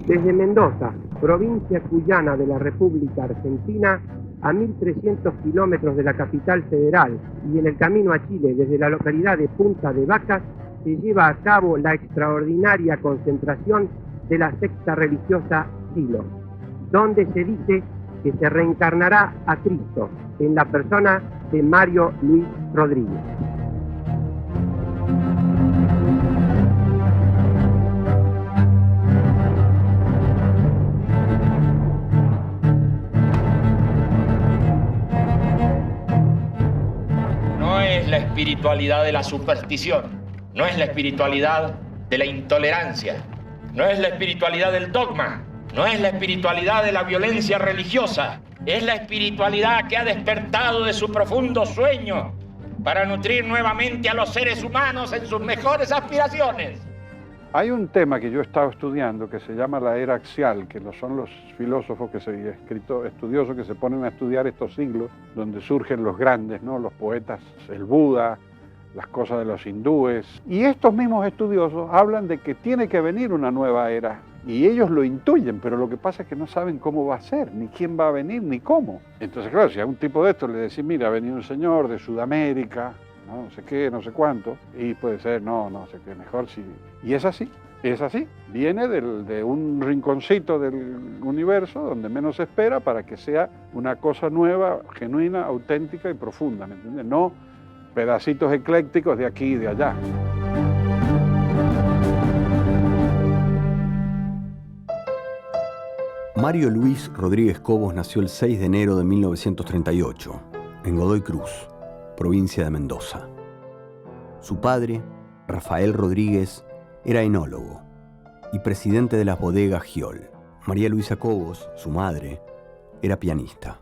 Desde Mendoza, provincia cuyana de la República Argentina, a 1.300 kilómetros de la capital federal y en el camino a Chile desde la localidad de Punta de Vacas, se lleva a cabo la extraordinaria concentración de la secta religiosa Silo, donde se dice que se reencarnará a Cristo en la persona de Mario Luis Rodríguez. No es la espiritualidad de la superstición, no es la espiritualidad de la intolerancia, no es la espiritualidad del dogma, no es la espiritualidad de la violencia religiosa, es la espiritualidad que ha despertado de su profundo sueño para nutrir nuevamente a los seres humanos en sus mejores aspiraciones. Hay un tema que yo he estado estudiando que se llama la era axial, que son los filósofos, estudiosos que se ponen a estudiar estos siglos, donde surgen los grandes, ¿no? Los poetas, el Buda, las cosas de los hindúes. Y estos mismos estudiosos hablan de que tiene que venir una nueva era. Y ellos lo intuyen, pero lo que pasa es que no saben cómo va a ser, ni quién va a venir, ni cómo. Entonces, claro, si a un tipo de estos le decís, mira, ha venido un señor de Sudamérica, no sé qué, no sé cuánto, y puede ser, no sé qué, mejor si... Y es así, viene de un rinconcito del universo donde menos se espera para que sea una cosa nueva, genuina, auténtica y profunda, ¿me entiendes? No pedacitos eclécticos de aquí y de allá. Mario Luis Rodríguez Cobos nació el 6 de enero de 1938, en Godoy Cruz, provincia de Mendoza. Su padre, Rafael Rodríguez, era enólogo y presidente de las bodegas Giol. María Luisa Cobos, su madre, era pianista.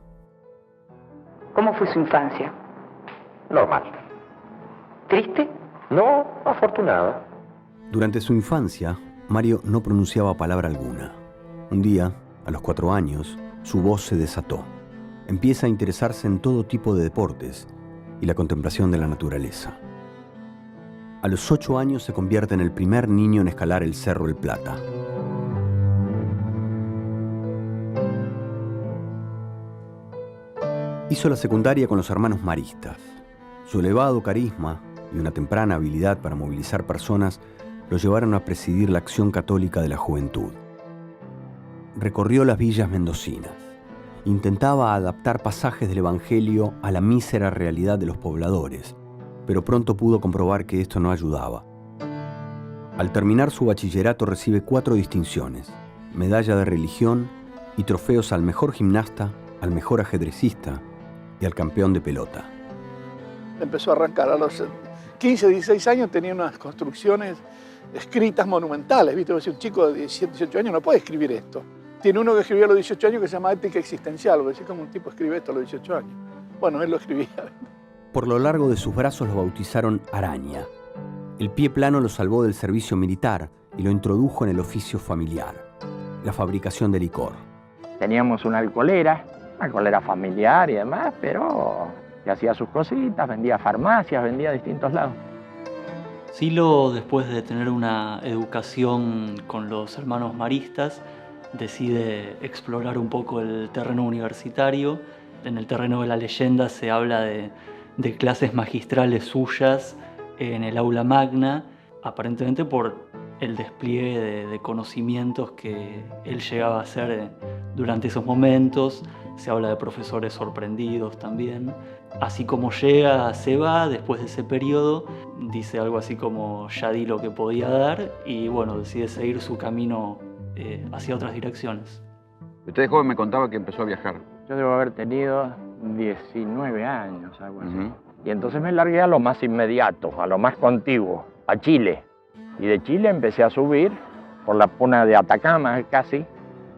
¿Cómo fue su infancia? Normal. ¿Triste? No, afortunada. Durante su infancia, Mario no pronunciaba palabra alguna. Un día, a los 4 años, su voz se desató. Empieza a interesarse en todo tipo de deportes y la contemplación de la naturaleza. A los 8 años se convierte en el primer niño en escalar el Cerro El Plata. Hizo la secundaria con los hermanos maristas. Su elevado carisma y una temprana habilidad para movilizar personas lo llevaron a presidir la Acción Católica de la Juventud. Recorrió las villas mendocinas. Intentaba adaptar pasajes del Evangelio a la mísera realidad de los pobladores, pero pronto pudo comprobar que esto no ayudaba. Al terminar su bachillerato recibe 4 distinciones, medalla de religión y trofeos al mejor gimnasta, al mejor ajedrecista y al campeón de pelota. Empezó a arrancar a los 15, 16 años, tenía unas construcciones escritas monumentales, ¿viste? Un chico de 17, 18 años no puede escribir esto. Tiene uno que escribió a los 18 años que se llama Ética Existencial, porque decir, ¿cómo un tipo escribe esto a los 18 años? Bueno, él lo escribía. Por lo largo de sus brazos lo bautizaron Araña. El pie plano lo salvó del servicio militar y lo introdujo en el oficio familiar, la fabricación de licor. Teníamos una alcoholera familiar y demás, pero que hacía sus cositas, vendía farmacias, vendía a distintos lados. Silo, después de tener una educación con los hermanos maristas, decide explorar un poco el terreno universitario. En el terreno de la leyenda se habla de clases magistrales suyas en el aula magna, aparentemente por el despliegue de conocimientos que él llegaba a hacer durante esos momentos. Se habla de profesores sorprendidos también. Así como llega, se va, después de ese periodo, dice algo así como ya di lo que podía dar y bueno, decide seguir su camino hacia otras direcciones. Usted de joven me contaba que empezó a viajar. Yo debo haber tenido 19 años, algo así. Y entonces me largué a lo más inmediato, a lo más contiguo, a Chile. Y de Chile empecé a subir por la puna de Atacama casi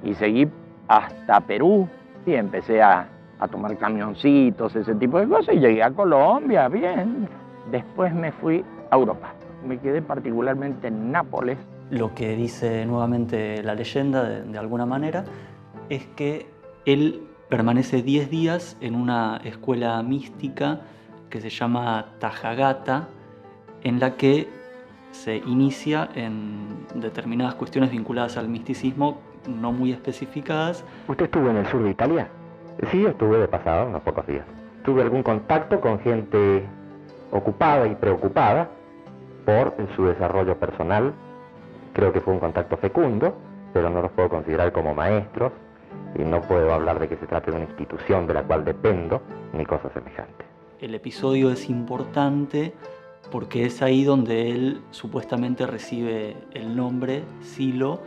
y seguí hasta Perú y empecé a tomar camioncitos, ese tipo de cosas y llegué a Colombia, bien. Después me fui a Europa. Me quedé particularmente en Nápoles. Lo que dice nuevamente la leyenda, de alguna manera, es que él permanece 10 días en una escuela mística que se llama Tajagata, en la que se inicia en determinadas cuestiones vinculadas al misticismo no muy especificadas. ¿Usted estuvo en el sur de Italia? Sí, estuve de pasada unos pocos días. Tuve algún contacto con gente ocupada y preocupada por su desarrollo personal. Creo que fue un contacto fecundo, pero no los puedo considerar como maestros y no puedo hablar de que se trate de una institución de la cual dependo ni cosa semejante. El episodio es importante porque es ahí donde él supuestamente recibe el nombre Silo,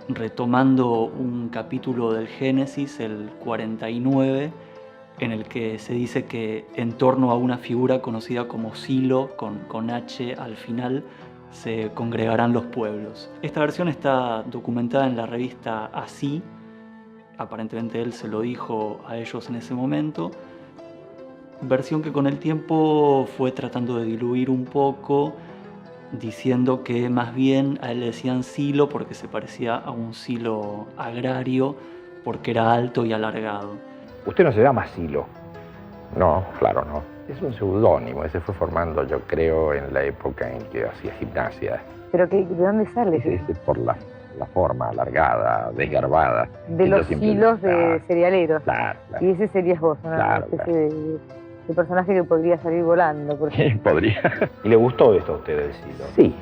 retomando un capítulo del Génesis, el 49, en el que se dice que en torno a una figura conocida como Silo, con H al final, se congregarán los pueblos. Esta versión está documentada en la revista Así, aparentemente él se lo dijo a ellos en ese momento, versión que con el tiempo fue tratando de diluir un poco, diciendo que más bien a él le decían silo porque se parecía a un silo agrario, porque era alto y alargado. Usted no se llama Silo. No, claro, no. Es un seudónimo, ese fue formando, yo creo, en la época en que hacía gimnasia. ¿Pero de dónde sale? Es por la forma alargada, desgarbada. De los hilos de cerealeros. Claro. Y ese serías vos, ¿no? Claro, especie de personaje que podría salir volando. Por ejemplo. Podría. ¿Y le gustó esto a usted del Silo? Sí.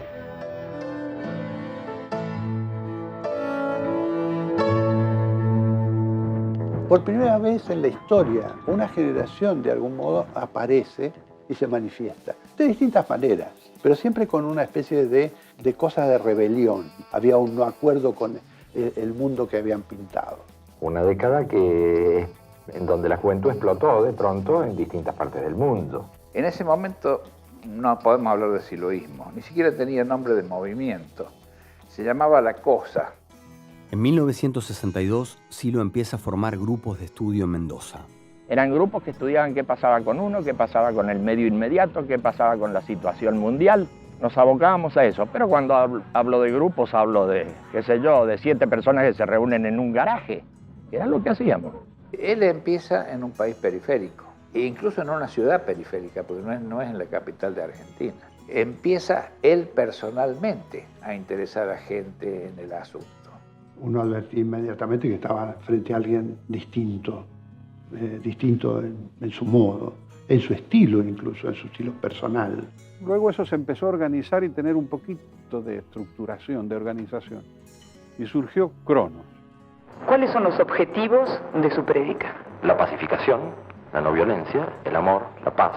Por primera vez en la historia, una generación de algún modo aparece y se manifiesta. De distintas maneras, pero siempre con una especie de cosa de rebelión. Había un no acuerdo con el mundo que habían pintado. Una década en donde la juventud explotó de pronto en distintas partes del mundo. En ese momento no podemos hablar de siloísmo, ni siquiera tenía nombre de movimiento. Se llamaba La Cosa. En 1962, Silo empieza a formar grupos de estudio en Mendoza. Eran grupos que estudiaban qué pasaba con uno, qué pasaba con el medio inmediato, qué pasaba con la situación mundial. Nos abocábamos a eso, pero cuando hablo de grupos hablo de, qué sé yo, de 7 personas que se reúnen en un garaje. Era lo que hacíamos. Él empieza en un país periférico, e incluso en una ciudad periférica, porque no es en la capital de Argentina. Empieza él personalmente a interesar a gente en el asunto. Uno advertía inmediatamente que estaba frente a alguien distinto, distinto en su modo, en su estilo incluso, en su estilo personal. Luego eso se empezó a organizar y tener un poquito de estructuración, de organización. Y surgió Cronos. ¿Cuáles son los objetivos de su prédica? La pacificación, la no violencia, el amor, la paz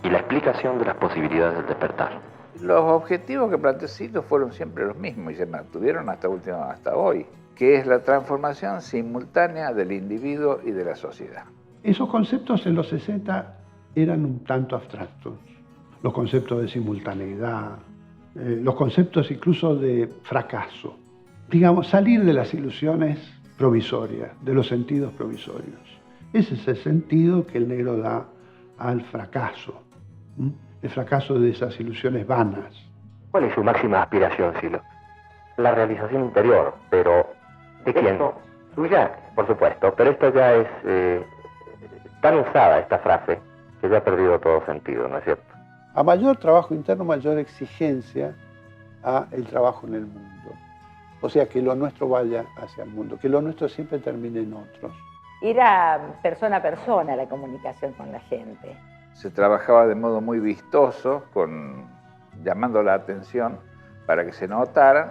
y la explicación de las posibilidades del despertar. Los objetivos que planteó Silo fueron siempre los mismos y se mantuvieron hasta hoy, que es la transformación simultánea del individuo y de la sociedad. Esos conceptos en los 60 eran un tanto abstractos. Los conceptos de simultaneidad, los conceptos incluso de fracaso. Digamos, salir de las ilusiones provisorias, de los sentidos provisorios. Ese es el sentido que el negro da al fracaso. El fracaso de esas ilusiones vanas. ¿Cuál es su máxima aspiración, Silo? La realización interior, pero ¿de quién? Suya, por supuesto, pero esto ya es tan usada esta frase que ya ha perdido todo sentido, ¿no es cierto? A mayor trabajo interno, mayor exigencia a el trabajo en el mundo. O sea, que lo nuestro vaya hacia el mundo, que lo nuestro siempre termine en otros. Era persona a persona la comunicación con la gente. Se trabajaba de modo muy vistoso, llamando la atención para que se notaran.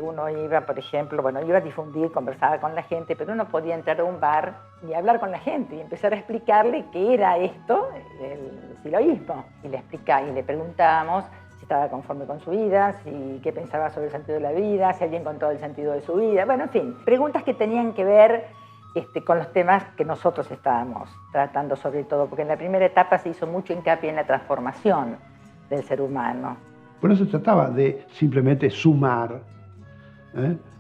Uno iba, por ejemplo, iba a difundir, conversaba con la gente, pero uno podía entrar a un bar y hablar con la gente y empezar a explicarle qué era esto, el siloísmo. Y le preguntábamos si estaba conforme con su vida, qué pensaba sobre el sentido de la vida, si había encontrado el sentido de su vida. Bueno, en fin, preguntas que tenían que ver con los temas que nosotros estábamos tratando sobre todo, porque en la primera etapa se hizo mucho hincapié en la transformación del ser humano. Por eso se trataba de simplemente sumar,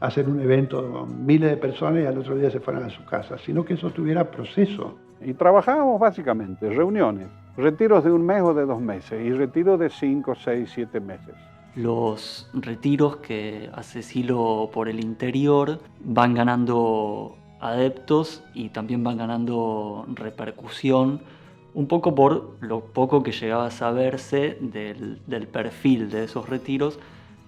hacer un evento con miles de personas y al otro día se fueran a su casa, sino que eso tuviera proceso. Y trabajábamos básicamente reuniones, retiros de 1 mes o de 2 meses y retiros de 5, 6, 7 meses. Los retiros que hace Silo por el interior van ganando adeptos y también van ganando repercusión, un poco por lo poco que llegaba a saberse del perfil de esos retiros,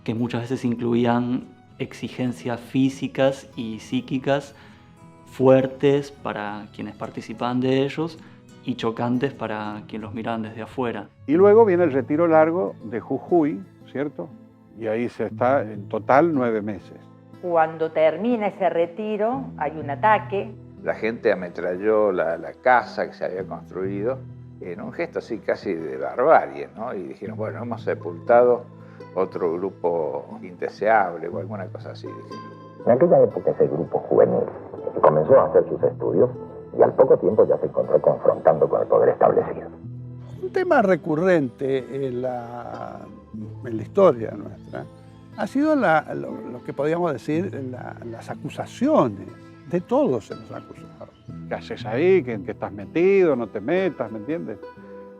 que muchas veces incluían exigencias físicas y psíquicas fuertes para quienes participaban de ellos y chocantes para quienes los miraban desde afuera. Y luego viene el retiro largo de Jujuy, ¿cierto? Y ahí se está en total 9 meses. Cuando termina ese retiro hay un ataque. La gente ametralló la casa que se había construido en un gesto así casi de barbarie, ¿no? Y dijeron, bueno, hemos sepultado otro grupo indeseable o alguna cosa así. En aquella época ese grupo juvenil comenzó a hacer sus estudios y al poco tiempo ya se encontró confrontando con el poder establecido. Un tema recurrente en la historia nuestra ha sido lo que podríamos decir las acusaciones. De todos se nos ha acusado. ¿Qué haces ahí? ¿Que estás metido? ¿No te metas? ¿Me entiendes?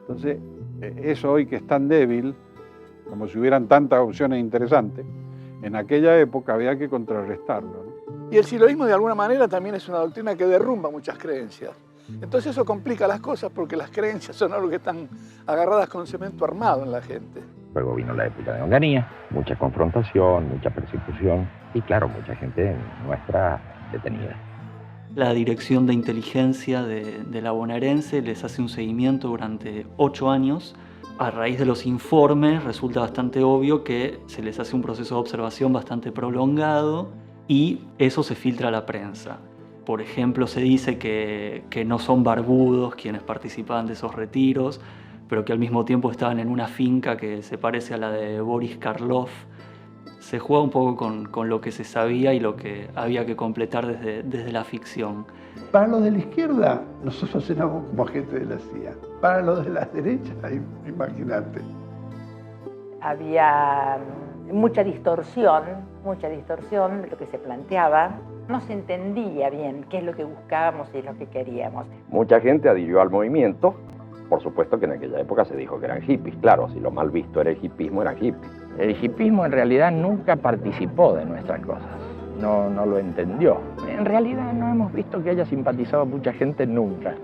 Entonces, eso hoy que es tan débil, como si hubieran tantas opciones interesantes, en aquella época había que contrarrestarlo, ¿no? Y el siloísmo de alguna manera también es una doctrina que derrumba muchas creencias. Entonces eso complica las cosas porque las creencias son algo que están agarradas con cemento armado en la gente. Luego vino la época de Onganía, mucha confrontación, mucha persecución y claro, mucha gente nuestra detenida. La Dirección de Inteligencia de la bonaerense les hace un seguimiento durante 8 años. A raíz de los informes resulta bastante obvio que se les hace un proceso de observación bastante prolongado y eso se filtra a la prensa. Por ejemplo, se dice que no son barbudos quienes participaban de esos retiros, pero que al mismo tiempo estaban en una finca que se parece a la de Boris Karloff. Se juega un poco con lo que se sabía y lo que había que completar desde la ficción. Para los de la izquierda, nosotros éramos como gente de la CIA. Para los de la derecha, imagínate. Había mucha distorsión de lo que se planteaba. No se entendía bien qué es lo que buscábamos y lo que queríamos. Mucha gente adhirió al movimiento. Por supuesto que en aquella época se dijo que eran hippies. Claro, si lo mal visto era el hippismo, eran hippies. El hippismo en realidad nunca participó de nuestras cosas, no lo entendió. En realidad no hemos visto que haya simpatizado mucha gente nunca.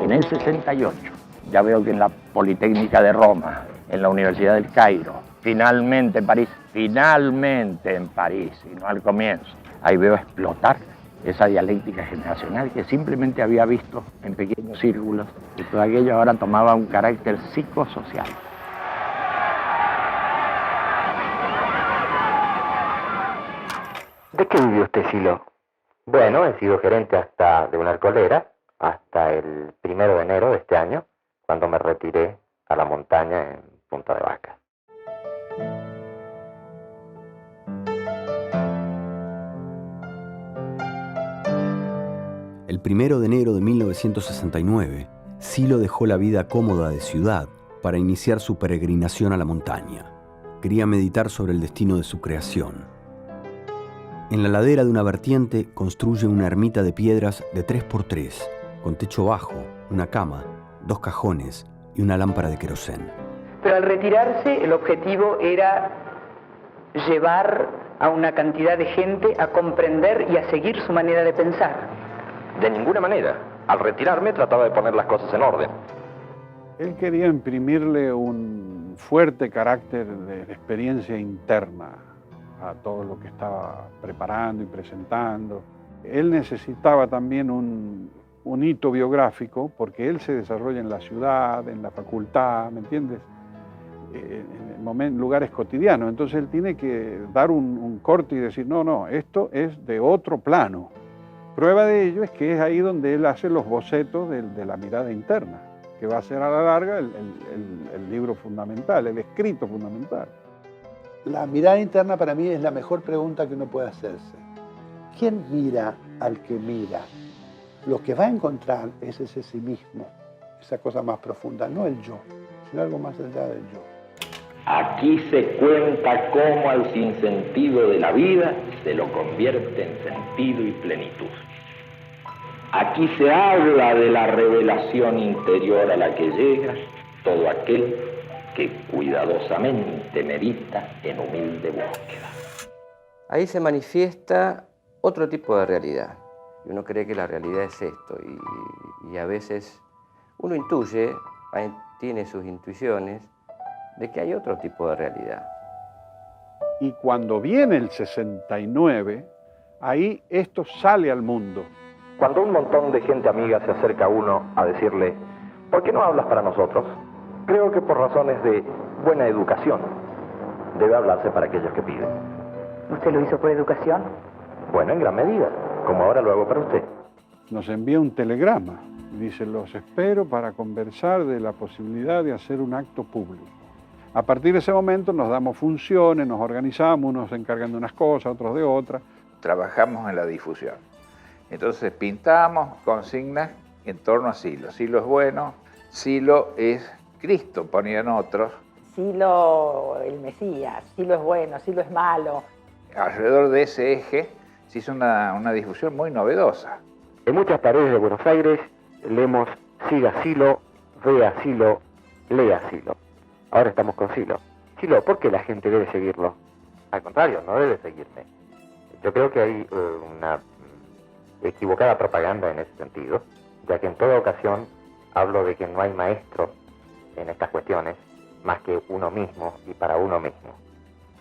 En el 68, ya veo que en la Politécnica de Roma, en la Universidad del Cairo, finalmente en París, y no al comienzo, ahí veo explotar esa dialéctica generacional que simplemente había visto en pequeños círculos y todo aquello ahora tomaba un carácter psicosocial. ¿De qué vivió usted, Silo? Bueno, he sido gerente de una alcoholera hasta el 1 de enero de este año, cuando me retiré a la montaña en Punta de Vaca. El 1 de enero de 1969, Silo dejó la vida cómoda de ciudad para iniciar su peregrinación a la montaña. Quería meditar sobre el destino de su creación. En la ladera de una vertiente construye una ermita de piedras de 3x3, con techo bajo, una cama, 2 cajones y una lámpara de querosén. Pero al retirarse, el objetivo era llevar a una cantidad de gente a comprender y a seguir su manera de pensar. De ninguna manera. Al retirarme trataba de poner las cosas en orden. Él quería imprimirle un fuerte carácter de experiencia interna a todo lo que estaba preparando y presentando. Él necesitaba también un hito biográfico porque él se desarrolla en la ciudad, en la facultad, ¿me entiendes? En lugares cotidianos. Entonces él tiene que dar un corte y decir, no, esto es de otro plano. Prueba de ello es que es ahí donde él hace los bocetos de la mirada interna, que va a ser a la larga el libro fundamental, el escrito fundamental. La mirada interna para mí es la mejor pregunta que uno puede hacerse. ¿Quién mira al que mira? Lo que va a encontrar es ese sí mismo, esa cosa más profunda, no el yo, sino algo más allá del yo. Aquí se cuenta cómo al sinsentido de la vida se lo convierte en sentido y plenitud. Aquí se habla de la revelación interior a la que llega todo aquel que cuidadosamente medita en humilde búsqueda. Ahí se manifiesta otro tipo de realidad. Y uno cree que la realidad es esto y a veces uno intuye, hay tiene sus intuiciones de que hay otro tipo de realidad. Y cuando viene el 69, ahí esto sale al mundo. Cuando un montón de gente amiga se acerca a uno a decirle, ¿por qué no hablas para nosotros? Creo que por razones de buena educación debe hablarse para aquellos que piden. ¿Usted lo hizo por educación? Bueno, en gran medida, como ahora lo hago para usted. Nos envía un telegrama y dice, los espero para conversar de la posibilidad de hacer un acto público. A partir de ese momento nos damos funciones, nos organizamos, unos se encargan de unas cosas, otros de otras. Trabajamos en la difusión. Entonces pintamos consignas en torno a Silo. Silo es bueno, Silo es Cristo, ponían otros. Silo el Mesías, Silo es bueno, Silo es malo. Alrededor de ese eje se hizo una difusión muy novedosa. En muchas paredes de Buenos Aires leemos siga Silo, vea Silo, lea Silo. Ahora estamos con Silo. Silo, ¿por qué la gente debe seguirlo? Al contrario, no debe seguirme. Yo creo que hay una equivocada propaganda en ese sentido, ya que en toda ocasión hablo de que no hay maestro en estas cuestiones más que uno mismo y para uno mismo.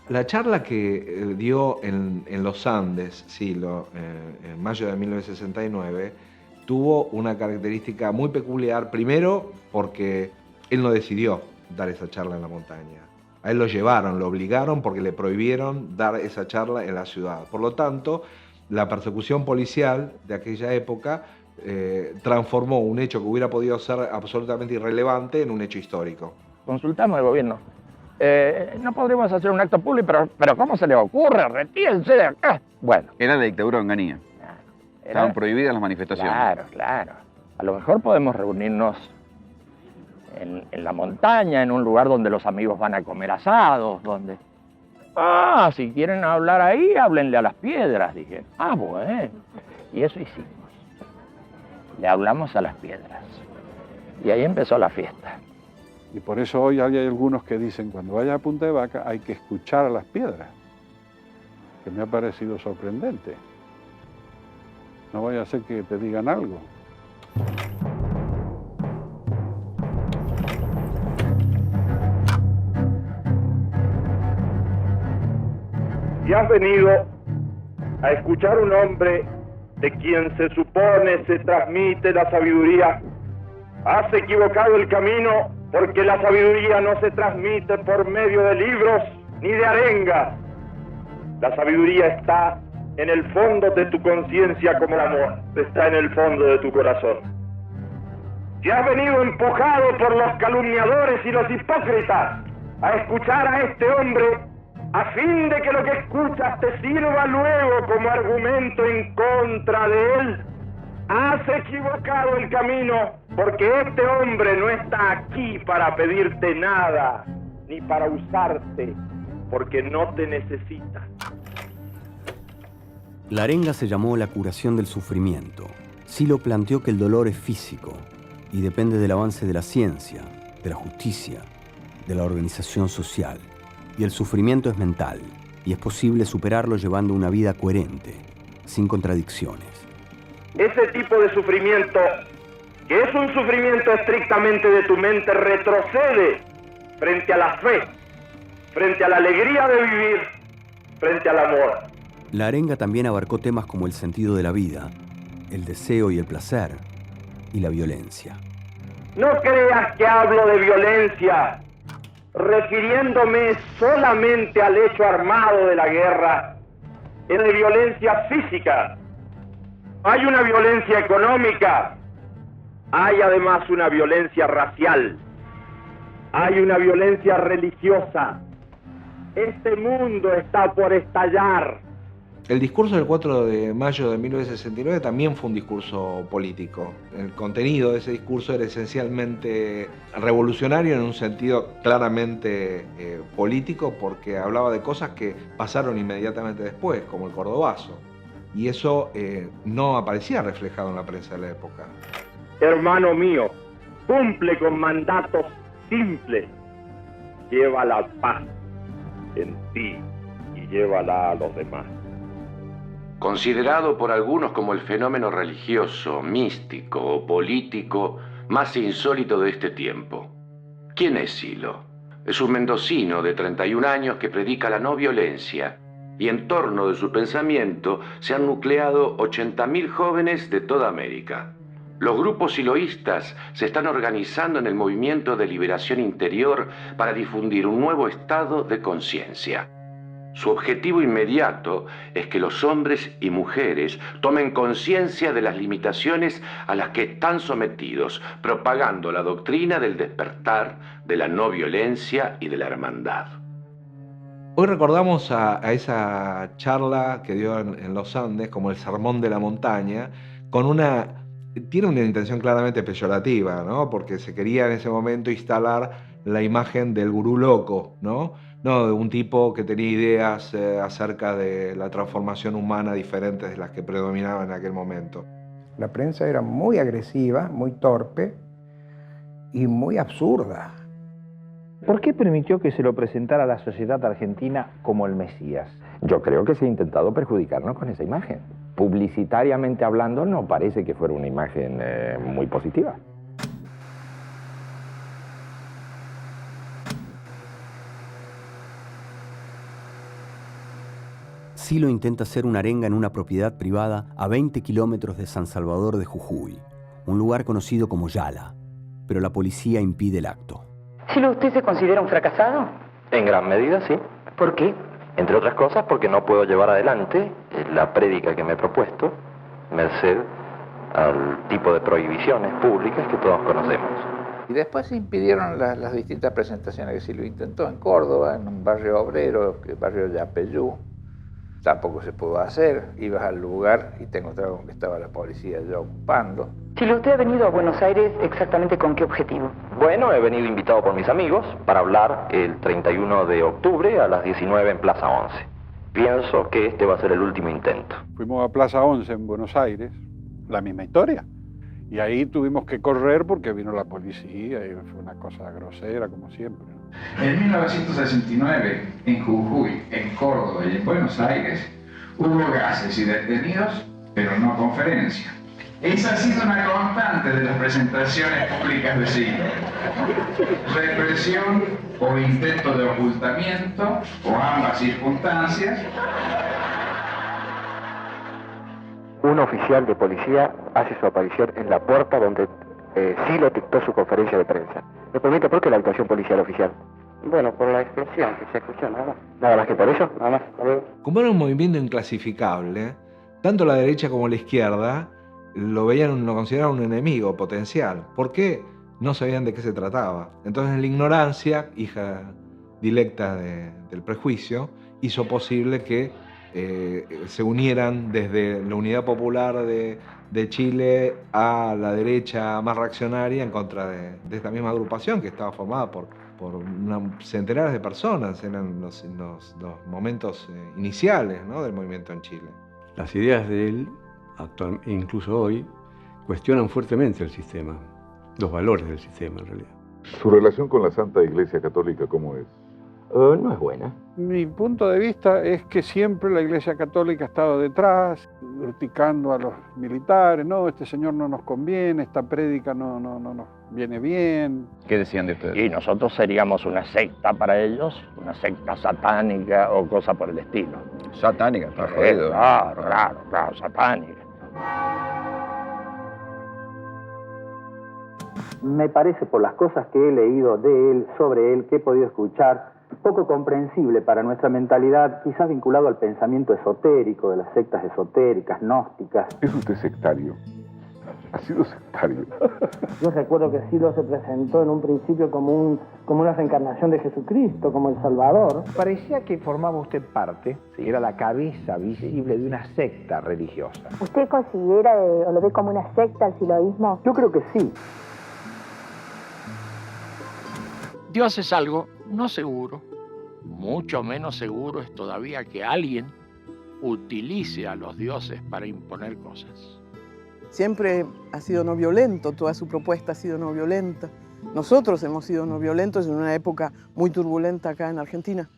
La charla que dio en los Andes, Silo, en mayo de 1969, tuvo una característica muy peculiar, primero porque él no decidió dar esa charla en la montaña. A él lo llevaron, lo obligaron porque le prohibieron dar esa charla en la ciudad. Por lo tanto, la persecución policial de aquella época transformó un hecho que hubiera podido ser absolutamente irrelevante en un hecho histórico. Consultamos al gobierno. No podríamos hacer un acto público, pero ¿cómo se le ocurre? Retírense de acá. Bueno. Era la dictadura de Onganía. Estaban prohibidas las manifestaciones. Claro, claro. A lo mejor podemos reunirnos en la montaña, en un lugar donde los amigos van a comer asados, donde... Ah, si quieren hablar ahí, háblenle a las piedras, dije. Ah, bueno. Y eso hicimos. Le hablamos a las piedras. Y ahí empezó la fiesta. Y por eso hoy hay algunos que dicen, cuando vaya a Punta de Vaca hay que escuchar a las piedras, que me ha parecido sorprendente. No vaya a ser que te digan algo. Y has venido a escuchar un hombre de quien se supone se transmite la sabiduría. Has equivocado el camino, porque la sabiduría no se transmite por medio de libros ni de arengas. La sabiduría está en el fondo de tu conciencia como el amor, está en el fondo de tu corazón. Y has venido empujado por los calumniadores y los hipócritas a escuchar a este hombre a fin de que lo que escuchas te sirva luego como argumento en contra de él. Has equivocado el camino, porque este hombre no está aquí para pedirte nada, ni para usarte, porque no te necesita. La arenga se llamó La curación del sufrimiento. Silo planteó que el dolor es físico y depende del avance de la ciencia, de la justicia, de la organización social. Y el sufrimiento es mental, y es posible superarlo llevando una vida coherente, sin contradicciones. Ese tipo de sufrimiento, que es un sufrimiento estrictamente de tu mente, retrocede frente a la fe, frente a la alegría de vivir, frente al amor. La arenga también abarcó temas como el sentido de la vida, el deseo y el placer, y la violencia. No creas que hablo de violencia, refiriéndome solamente al hecho armado de la guerra, es de violencia física. Hay una violencia económica, hay además una violencia racial, hay una violencia religiosa. Este mundo está por estallar. El discurso del 4 de mayo de 1969 también fue un discurso político. El contenido de ese discurso era esencialmente revolucionario en un sentido claramente político, porque hablaba de cosas que pasaron inmediatamente después, como el Cordobazo. Y eso no aparecía reflejado en la prensa de la época. Hermano mío, cumple con mandatos simples. Lleva la paz en ti y llévala a los demás. Considerado por algunos como el fenómeno religioso, místico o político más insólito de este tiempo, ¿Quién es Silo? Es un mendocino de 31 años que predica la no violencia, y en torno de su pensamiento se han nucleado 80.000 jóvenes de toda América. Los grupos siloístas se están organizando en el movimiento de liberación interior para difundir un nuevo estado de conciencia. Su objetivo inmediato es que los hombres y mujeres tomen conciencia de las limitaciones a las que están sometidos, propagando la doctrina del despertar, de la no violencia y de la hermandad. Hoy recordamos a esa charla que dio en los Andes como el sermón de la montaña, tiene una intención claramente peyorativa, ¿no? Porque se quería en ese momento instalar la imagen del gurú loco, ¿no? No, de un tipo que tenía ideas acerca de la transformación humana diferentes de las que predominaban en aquel momento. La prensa era muy agresiva, muy torpe y muy absurda. ¿Por qué permitió que se lo presentara a la sociedad argentina como el Mesías? Yo creo que se ha intentado perjudicarnos con esa imagen. Publicitariamente hablando, no parece que fuera una imagen muy positiva. Silo intenta hacer una arenga en una propiedad privada a 20 kilómetros de San Salvador de Jujuy, un lugar conocido como Yala, pero la policía impide el acto. ¿Silo, usted se considera un fracasado? En gran medida, sí. ¿Por qué? Entre otras cosas, porque no puedo llevar adelante la prédica que me he propuesto, merced al tipo de prohibiciones públicas que todos conocemos. Y después se impidieron las distintas presentaciones que Silo intentó en Córdoba, en un barrio obrero, el barrio de Yapeyú. Tampoco se pudo hacer. Ibas al lugar y te encontrabas con que estaba la policía ya ocupando. Silo, ¿usted ha venido a Buenos Aires exactamente con qué objetivo? Bueno, he venido invitado por mis amigos para hablar el 31 de octubre a las 19 en Plaza 11. Pienso que este va a ser el último intento. Fuimos a Plaza 11 en Buenos Aires, la misma historia. Y ahí tuvimos que correr porque vino la policía y fue una cosa grosera como siempre. En 1969, en Jujuy, en Córdoba y en Buenos Aires, hubo gases y detenidos, pero no conferencia. Esa ha sido una constante de las presentaciones públicas de Silo. Represión o intento de ocultamiento, o ambas circunstancias. Un oficial de policía hace su aparición en la puerta donde Silo dictó su conferencia de prensa. ¿Me permite por qué la actuación policial oficial? Bueno, por la explosión que se escuchó, nada más. ¿Nada más que por eso? Nada más. Como era un movimiento inclasificable, tanto la derecha como la izquierda lo consideraban un enemigo potencial. ¿Por qué? No sabían de qué se trataba. Entonces la ignorancia, hija directa del prejuicio, hizo posible que se unieran desde la Unidad Popular de Chile a la derecha más reaccionaria en contra de esta misma agrupación que estaba formada por centenares de personas. Eran los momentos iniciales, ¿no?, del movimiento en Chile. Las ideas de él, incluso hoy, cuestionan fuertemente el sistema, los valores del sistema en realidad. ¿Su relación con la Santa Iglesia Católica cómo es? No es buena. Mi punto de vista es que siempre la Iglesia Católica ha estado detrás, criticando a los militares. No, este señor no nos conviene, esta prédica no nos viene bien. ¿Qué decían de ustedes? Y nosotros seríamos una secta para ellos, una secta satánica o cosa por el estilo. Satánica, está jodido. Claro, satánica. Me parece, por las cosas que he leído de él, sobre él, que he podido escuchar, poco comprensible para nuestra mentalidad, quizás vinculado al pensamiento esotérico, de las sectas esotéricas, gnósticas. ¿Es usted sectario? ¿Ha sido sectario? Yo recuerdo que Silo se presentó en un principio como una reencarnación de Jesucristo, como el Salvador. Parecía que formaba usted parte, era la cabeza visible de una secta religiosa. ¿Usted considera o lo ve como una secta el siloísmo? Yo creo que sí. Dios es algo no seguro. Mucho menos seguro es todavía que alguien utilice a los dioses para imponer cosas. Siempre ha sido no violento, toda su propuesta ha sido no violenta. Nosotros hemos sido no violentos en una época muy turbulenta acá en Argentina.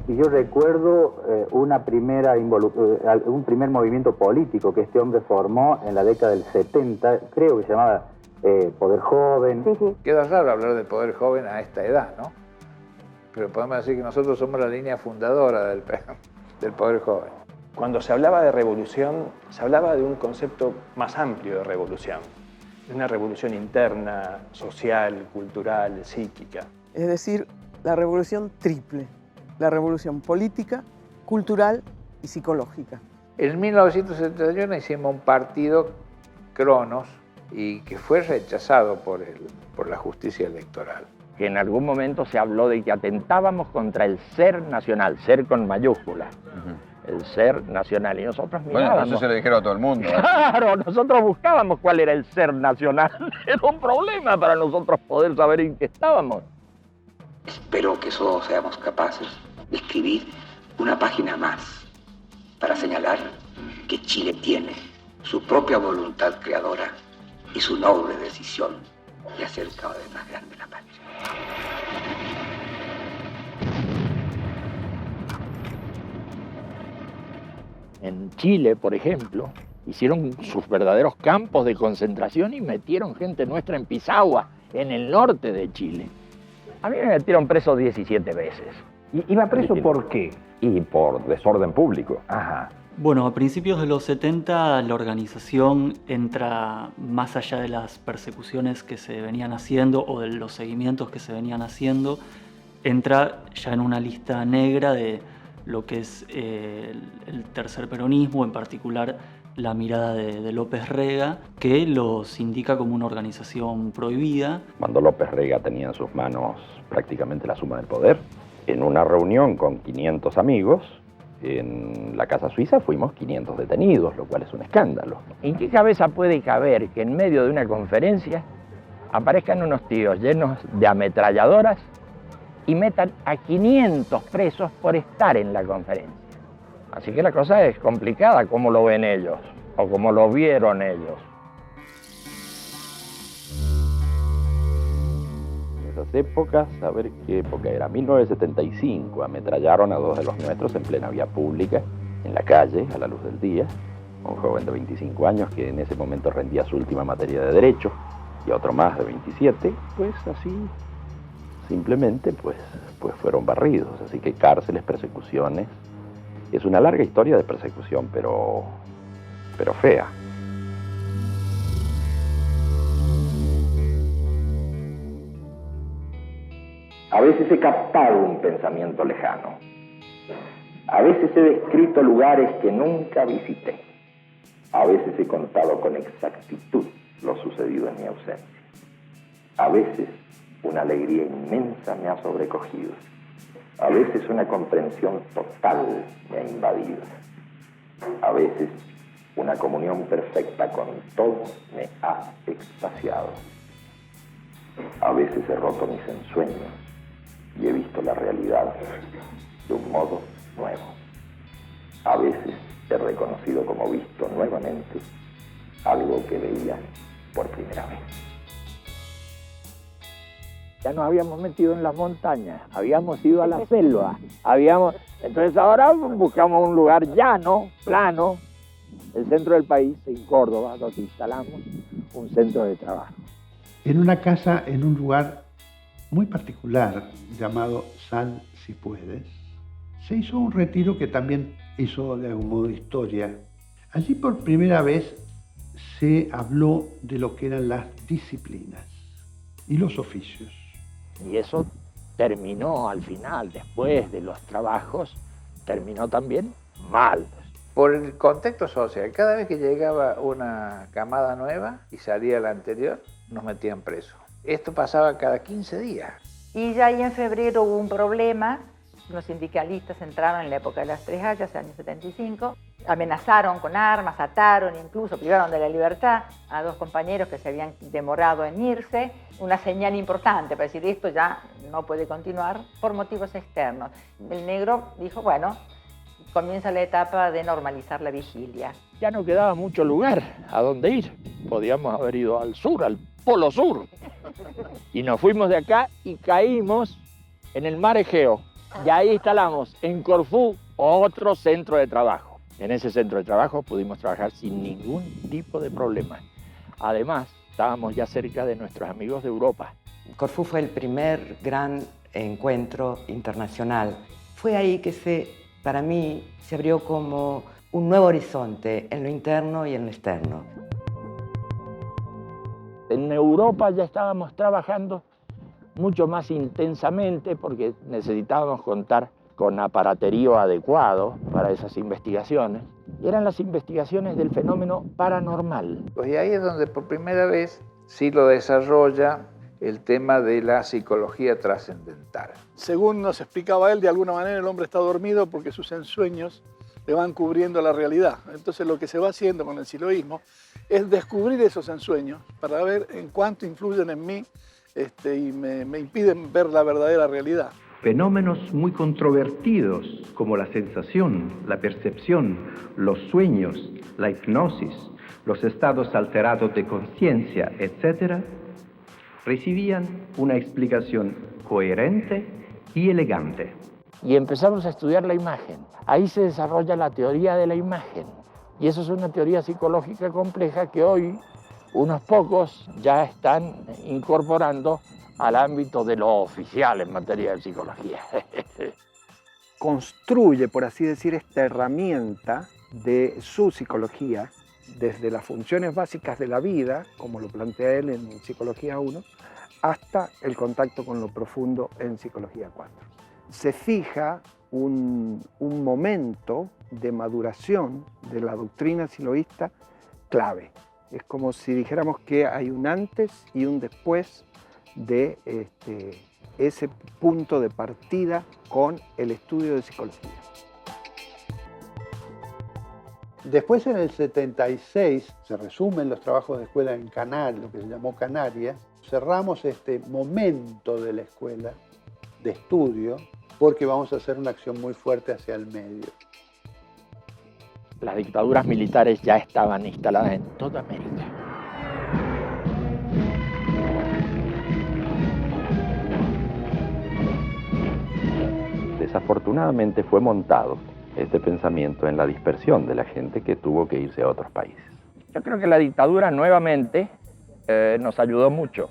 Y yo recuerdo un primer movimiento político que este hombre formó en la década del 70, creo que se llamaba Poder Joven. Sí, sí. Queda raro hablar del Poder Joven a esta edad, ¿no? Pero podemos decir que nosotros somos la línea fundadora del Poder Joven. Cuando se hablaba de revolución, se hablaba de un concepto más amplio de revolución, de una revolución interna, social, cultural, psíquica. Es decir, la revolución triple, la revolución política, cultural y psicológica. En 1971 hicimos un partido, Cronos, y que fue rechazado por la justicia electoral. Que en algún momento se habló de que atentábamos contra el ser nacional, ser con mayúscula. El ser nacional, y nosotros mirábamos. Bueno, eso se le dijeron a todo el mundo. Claro, nosotros buscábamos cuál era el ser nacional. Era un problema para nosotros poder saber en qué estábamos. Espero que todos seamos capaces de escribir una página más para señalar que Chile tiene su propia voluntad creadora y su noble decisión de hacer cada vez más grande la patria. En Chile, por ejemplo, hicieron sus verdaderos campos de concentración y metieron gente nuestra en Pisagua, en el norte de Chile. A mí me metieron preso 17 veces. ¿Iba preso por qué? Y por desorden público. Ajá. Bueno, a principios de los 70 la organización entra más allá de las persecuciones que se venían haciendo o de los seguimientos que se venían haciendo, entra ya en una lista negra de lo que es el tercer peronismo, en particular la mirada de López Rega, que los indica como una organización prohibida. Cuando López Rega tenía en sus manos prácticamente la suma del poder, en una reunión con 500 amigos, en la Casa Suiza fuimos 500 detenidos, lo cual es un escándalo. ¿En qué cabeza puede caber que en medio de una conferencia aparezcan unos tíos llenos de ametralladoras y metan a 500 presos por estar en la conferencia? Así que la cosa es complicada, como lo ven ellos, o como lo vieron ellos. En esas épocas, a ver qué época era, 1975, ametrallaron a 2 de los nuestros en plena vía pública, en la calle, a la luz del día. Un joven de 25 años que en ese momento rendía su última materia de Derecho, y otro más de 27, pues así, simplemente, pues fueron barridos. Así que cárceles, persecuciones. Es una larga historia de persecución, pero fea. A veces he captado un pensamiento lejano. A veces he descrito lugares que nunca visité. A veces he contado con exactitud lo sucedido en mi ausencia. A veces una alegría inmensa me ha sobrecogido. A veces una comprensión total me ha invadido. A veces una comunión perfecta con todo me ha extasiado. A veces he roto mis ensueños y he visto la realidad de un modo nuevo. A veces he reconocido como visto nuevamente algo que veía por primera vez. Ya nos habíamos metido en las montañas, habíamos ido a la selva, entonces ahora buscamos un lugar llano, plano, el centro del país, en Córdoba, donde instalamos un centro de trabajo. En una casa, en un lugar muy particular, llamado Sal si puedes, se hizo un retiro que también hizo de algún modo historia. Allí por primera vez se habló de lo que eran las disciplinas y los oficios. Y eso terminó al final, después de los trabajos, terminó también mal. Por el contexto social, cada vez que llegaba una camada nueva y salía la anterior, nos metían presos. Esto pasaba cada 15 días. Y ya ahí en febrero hubo un problema. Los sindicalistas entraron en la época de las 3 Hayas, el año 75, amenazaron con armas, ataron, incluso privaron de la libertad a 2 compañeros que se habían demorado en irse. Una señal importante para decir esto ya no puede continuar por motivos externos. El negro dijo, bueno, comienza la etapa de normalizar la vigilia. Ya no quedaba mucho lugar a dónde ir. Podíamos haber ido al sur, al Polo Sur. Y nos fuimos de acá y caímos en el mar Egeo. Y ahí instalamos en Corfú otro centro de trabajo. En ese centro de trabajo pudimos trabajar sin ningún tipo de problema. Además, estábamos ya cerca de nuestros amigos de Europa. Corfú fue el primer gran encuentro internacional. Fue ahí que para mí se abrió como un nuevo horizonte en lo interno y en lo externo. En Europa ya estábamos trabajando mucho más intensamente porque necesitábamos contar con aparaterío adecuado para esas investigaciones. Eran las investigaciones del fenómeno paranormal. Pues y ahí es donde por primera vez sí lo desarrolla el tema de la psicología trascendental. Según nos explicaba él, de alguna manera el hombre está dormido porque sus ensueños le van cubriendo la realidad. Entonces lo que se va haciendo con el siloísmo es descubrir esos ensueños para ver en cuánto influyen en mí y me impiden ver la verdadera realidad. Fenómenos muy controvertidos como la sensación, la percepción, los sueños, la hipnosis, los estados alterados de conciencia, etc., recibían una explicación coherente y elegante. Y empezamos a estudiar la imagen. Ahí se desarrolla la teoría de la imagen. Y eso es una teoría psicológica compleja que hoy unos pocos ya están incorporando al ámbito de lo oficial en materia de psicología. Construye, por así decir, esta herramienta de su psicología desde las funciones básicas de la vida, como lo plantea él en Psicología 1, hasta el contacto con lo profundo en Psicología 4. Se fija un momento de maduración de la doctrina siloísta clave. Es como si dijéramos que hay un antes y un después de ese punto de partida con el estudio de psicología. Después, en el 76, se resumen los trabajos de escuela en Canarias, lo que se llamó Canarias. Cerramos este momento de la escuela de estudio porque vamos a hacer una acción muy fuerte hacia el medio. Las dictaduras militares ya estaban instaladas en toda América. Desafortunadamente fue montado este pensamiento en la dispersión de la gente que tuvo que irse a otros países. Yo creo que la dictadura nuevamente nos ayudó mucho,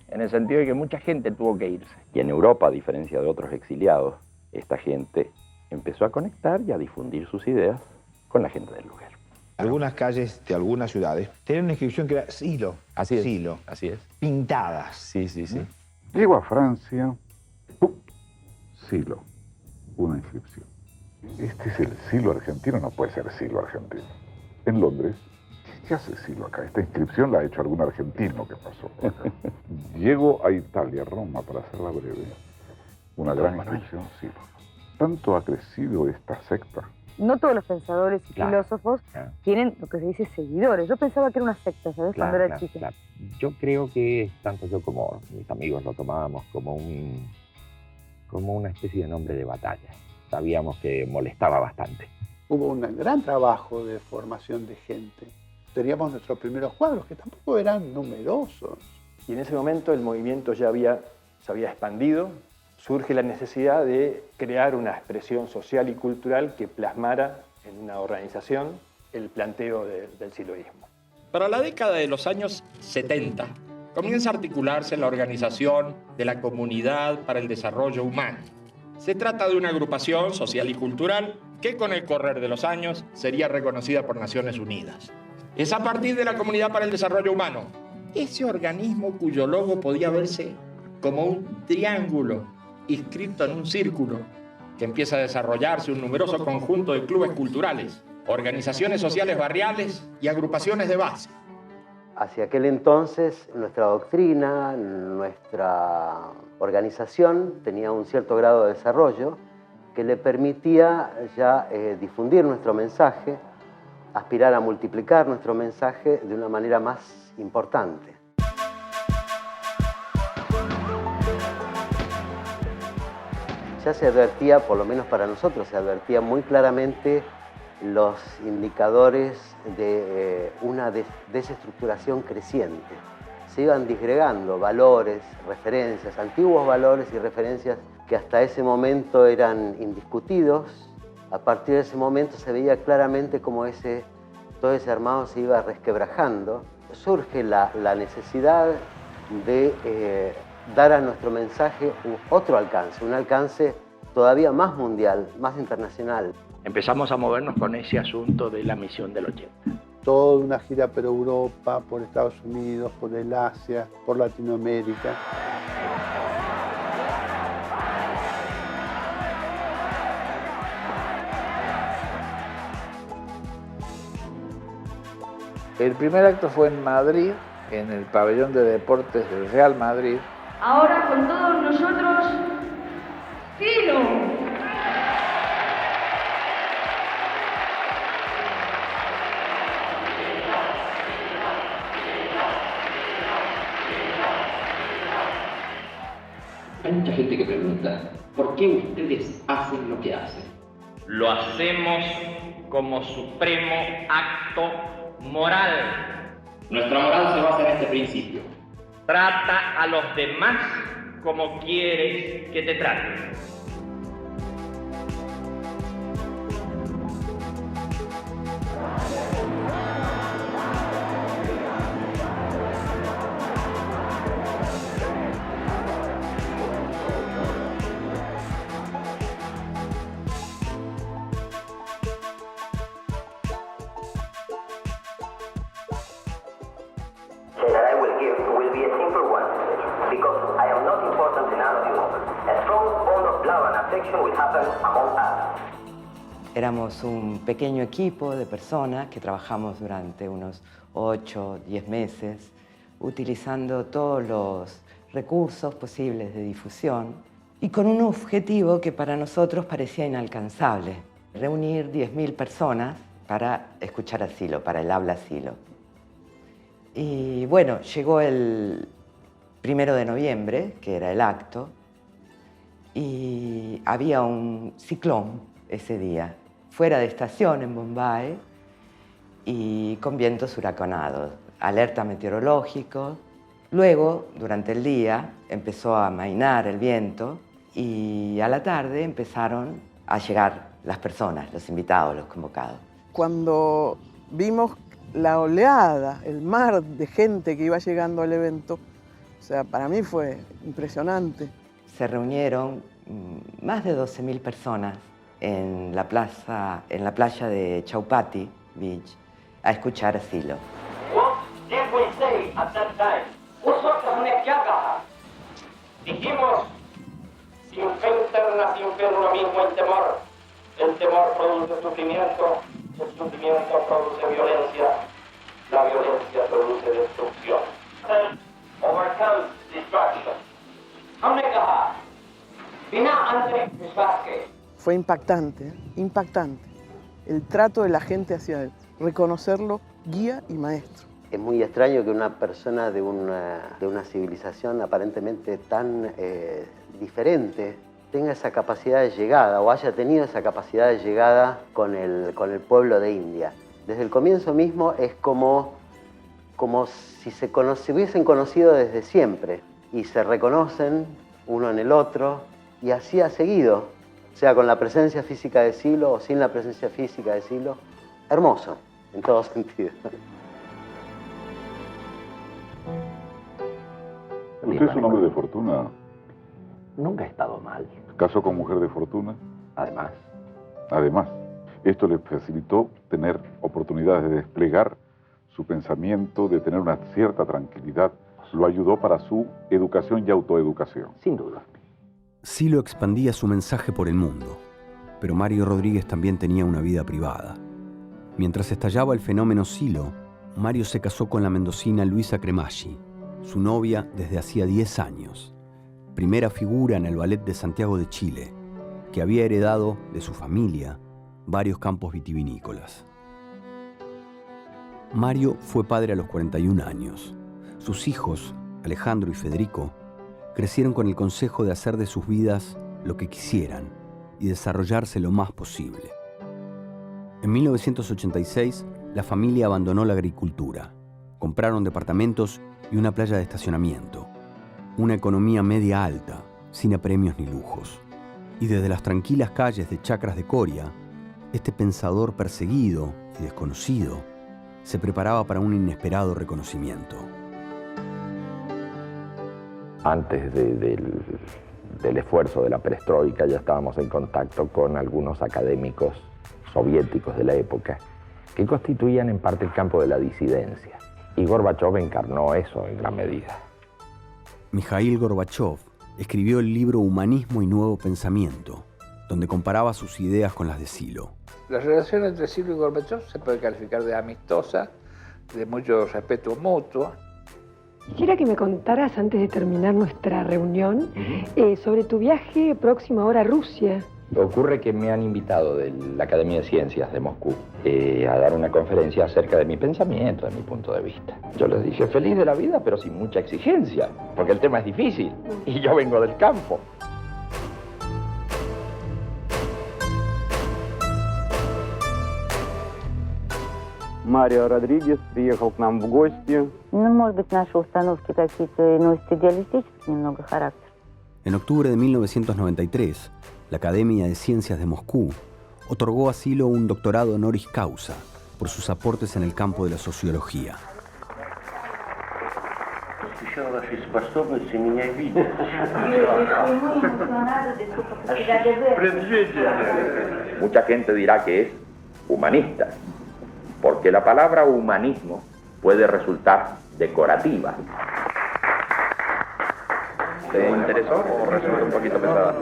en el sentido de que mucha gente tuvo que irse. Y en Europa, a diferencia de otros exiliados, esta gente empezó a conectar y a difundir sus ideas con la gente del lugar. Algunas calles de algunas ciudades tenían una inscripción que era Silo. Así es. Silo. Así es. Pintadas. Sí, sí, sí. Llego a Francia, Silo, una inscripción. Este es el Silo argentino, no puede ser Silo argentino. En Londres, ¿qué hace Silo acá? Esta inscripción la ha hecho algún argentino que pasó acá. Llego a Italia, Roma, para hacerla breve. Una gran inscripción, Silo. Tanto ha crecido esta secta. No todos los pensadores y filósofos tienen lo que se dice seguidores. Yo pensaba que era una secta, ¿sabes? Cuando era chica. Yo creo que tanto yo como mis amigos lo tomábamos como una especie de nombre de batalla. Sabíamos que molestaba bastante. Hubo un gran trabajo de formación de gente. Teníamos nuestros primeros cuadros, que tampoco eran numerosos. Y en ese momento el movimiento ya se había expandido. Surge la necesidad de crear una expresión social y cultural que plasmara en una organización el planteo del siloísmo. Para la década de los años 70, comienza a articularse la Organización de la Comunidad para el Desarrollo Humano. Se trata de una agrupación social y cultural que con el correr de los años sería reconocida por Naciones Unidas. Es a partir de la Comunidad para el Desarrollo Humano, ese organismo cuyo logo podía verse como un triángulo inscrito en un círculo, que empieza a desarrollarse un numeroso conjunto de clubes culturales, organizaciones sociales barriales y agrupaciones de base. Hacia aquel entonces, nuestra doctrina, nuestra organización tenía un cierto grado de desarrollo que le permitía ya difundir nuestro mensaje, aspirar a multiplicar nuestro mensaje de una manera más importante. Ya se advertía, por lo menos para nosotros, se advertía muy claramente los indicadores de una desestructuración creciente. Se iban disgregando valores, referencias, antiguos valores y referencias que hasta ese momento eran indiscutidos. A partir de ese momento se veía claramente cómo todo ese armado se iba resquebrajando. Surge la necesidad de dar a nuestro mensaje otro alcance, un alcance todavía más mundial, más internacional. Empezamos a movernos con ese asunto de la misión del 80. Toda una gira por Europa, por Estados Unidos, por el Asia, por Latinoamérica. El primer acto fue en Madrid, en el pabellón de deportes del Real Madrid. Ahora con todos nosotros, Silo. Hay mucha gente que pregunta, ¿por qué ustedes hacen lo que hacen? Lo hacemos como supremo acto moral. Nuestra moral se basa en este principio. Trata a los demás como quieres que te traten. Éramos un pequeño equipo de personas que trabajamos durante unos 8 o 10 meses, utilizando todos los recursos posibles de difusión y con un objetivo que para nosotros parecía inalcanzable: reunir 10.000 personas para escuchar a Silo, para el habla Silo. Y bueno, llegó el 1 de noviembre, que era el acto, y había un ciclón ese día, fuera de estación en Bombay, y con vientos huracanados, alerta meteorológico. Luego, durante el día, empezó a amainar el viento y a la tarde empezaron a llegar las personas, los invitados, los convocados. Cuando vimos la oleada, el mar de gente que iba llegando al evento, o sea, para mí fue impresionante. Se reunieron más de 12.000 personas en la playa de Chowpatty Beach a escuchar a Silo. Dijimos, sin fe interna, sin fe uno mismo el temor. El temor produce sufrimiento, el sufrimiento produce violencia, la violencia produce destrucción. Overcome destruction. Fue impactante, impactante. El trato de la gente hacia él, reconocerlo guía y maestro. Es muy extraño que una persona de una civilización aparentemente tan diferente tenga esa capacidad de llegada o haya tenido esa capacidad de llegada con el pueblo de India. Desde el comienzo mismo es como si se hubiesen conocido desde siempre y se reconocen uno en el otro y así ha seguido, sea con la presencia física de Silo o sin la presencia física de Silo. Hermoso, en todo sentido. ¿Usted es un hombre de fortuna? Nunca he estado mal. ¿Casó con mujer de fortuna? Además. Además, esto le facilitó tener oportunidades de desplegar su pensamiento, de tener una cierta tranquilidad. Lo ayudó para su educación y autoeducación. Sin duda. Silo expandía su mensaje por el mundo, pero Mario Rodríguez también tenía una vida privada. Mientras estallaba el fenómeno Silo, Mario se casó con la mendocina Luisa Cremaschi, su novia desde hacía 10 años, primera figura en el ballet de Santiago de Chile, que había heredado de su familia varios campos vitivinícolas. Mario fue padre a los 41 años. Sus hijos, Alejandro y Federico, crecieron con el consejo de hacer de sus vidas lo que quisieran y desarrollarse lo más posible. En 1986, la familia abandonó la agricultura. Compraron departamentos y una playa de estacionamiento. Una economía media alta, sin apremios ni lujos. Y desde las tranquilas calles de Chacras de Coria, este pensador perseguido y desconocido se preparaba para un inesperado reconocimiento. Antes del esfuerzo de la perestroika ya estábamos en contacto con algunos académicos soviéticos de la época que constituían en parte el campo de la disidencia. Y Gorbachov encarnó eso en gran medida. Mikhail Gorbachov escribió el libro Humanismo y Nuevo Pensamiento, donde comparaba sus ideas con las de Silo. La relación entre Silo y Gorbachov se puede calificar de amistosa, de mucho respeto mutuo. Quisiera que me contaras, antes de terminar nuestra reunión, sobre tu viaje próximo ahora a Rusia. Ocurre que me han invitado de la Academia de Ciencias de Moscú a dar una conferencia acerca de mi pensamiento, de mi punto de vista. Yo les dije, feliz de la vida, pero sin mucha exigencia, porque el tema es difícil y yo vengo del campo. Марио Родригес приехал к нам в гости. Ну, может быть, наши установки какие-то носят идеалистический немного характер. En octubre de 1993, la Academia de Ciencias de Moscú otorgó a Silo un doctorado honoris causa por sus aportes en el campo de la sociología. Mucha gente dirá que es humanista, porque la palabra humanismo puede resultar decorativa. ¿Te interesó o resulta un poquito pesada?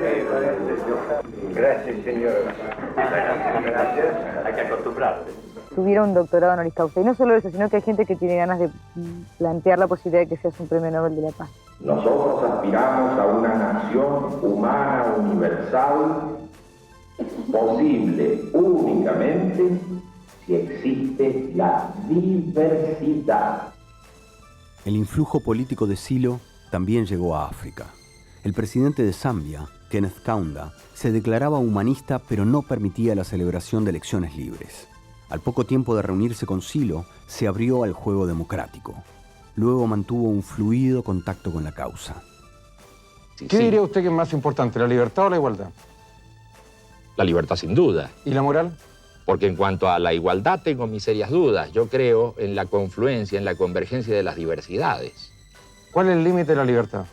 Gracias, señor. Gracias. Hay que acostumbrarse. Tuviera un doctorado honoris causa. Y no solo eso, sino que hay gente que tiene ganas de plantear la posibilidad de que seas un premio Nobel de la Paz. Nosotros aspiramos a una nación humana universal, posible únicamente si existe la diversidad. El influjo político de Silo también llegó a África. El presidente de Zambia, Kenneth Kaunda, se declaraba humanista pero no permitía la celebración de elecciones libres. Al poco tiempo de reunirse con Silo, se abrió al juego democrático. Luego mantuvo un fluido contacto con la causa. ¿Qué diría usted que es más importante, la libertad o la igualdad? La libertad, sin duda. ¿Y la moral? Porque en cuanto a la igualdad tengo mis serias dudas. Yo creo en la confluencia, en la convergencia de las diversidades. ¿Cuál es el límite de la libertad?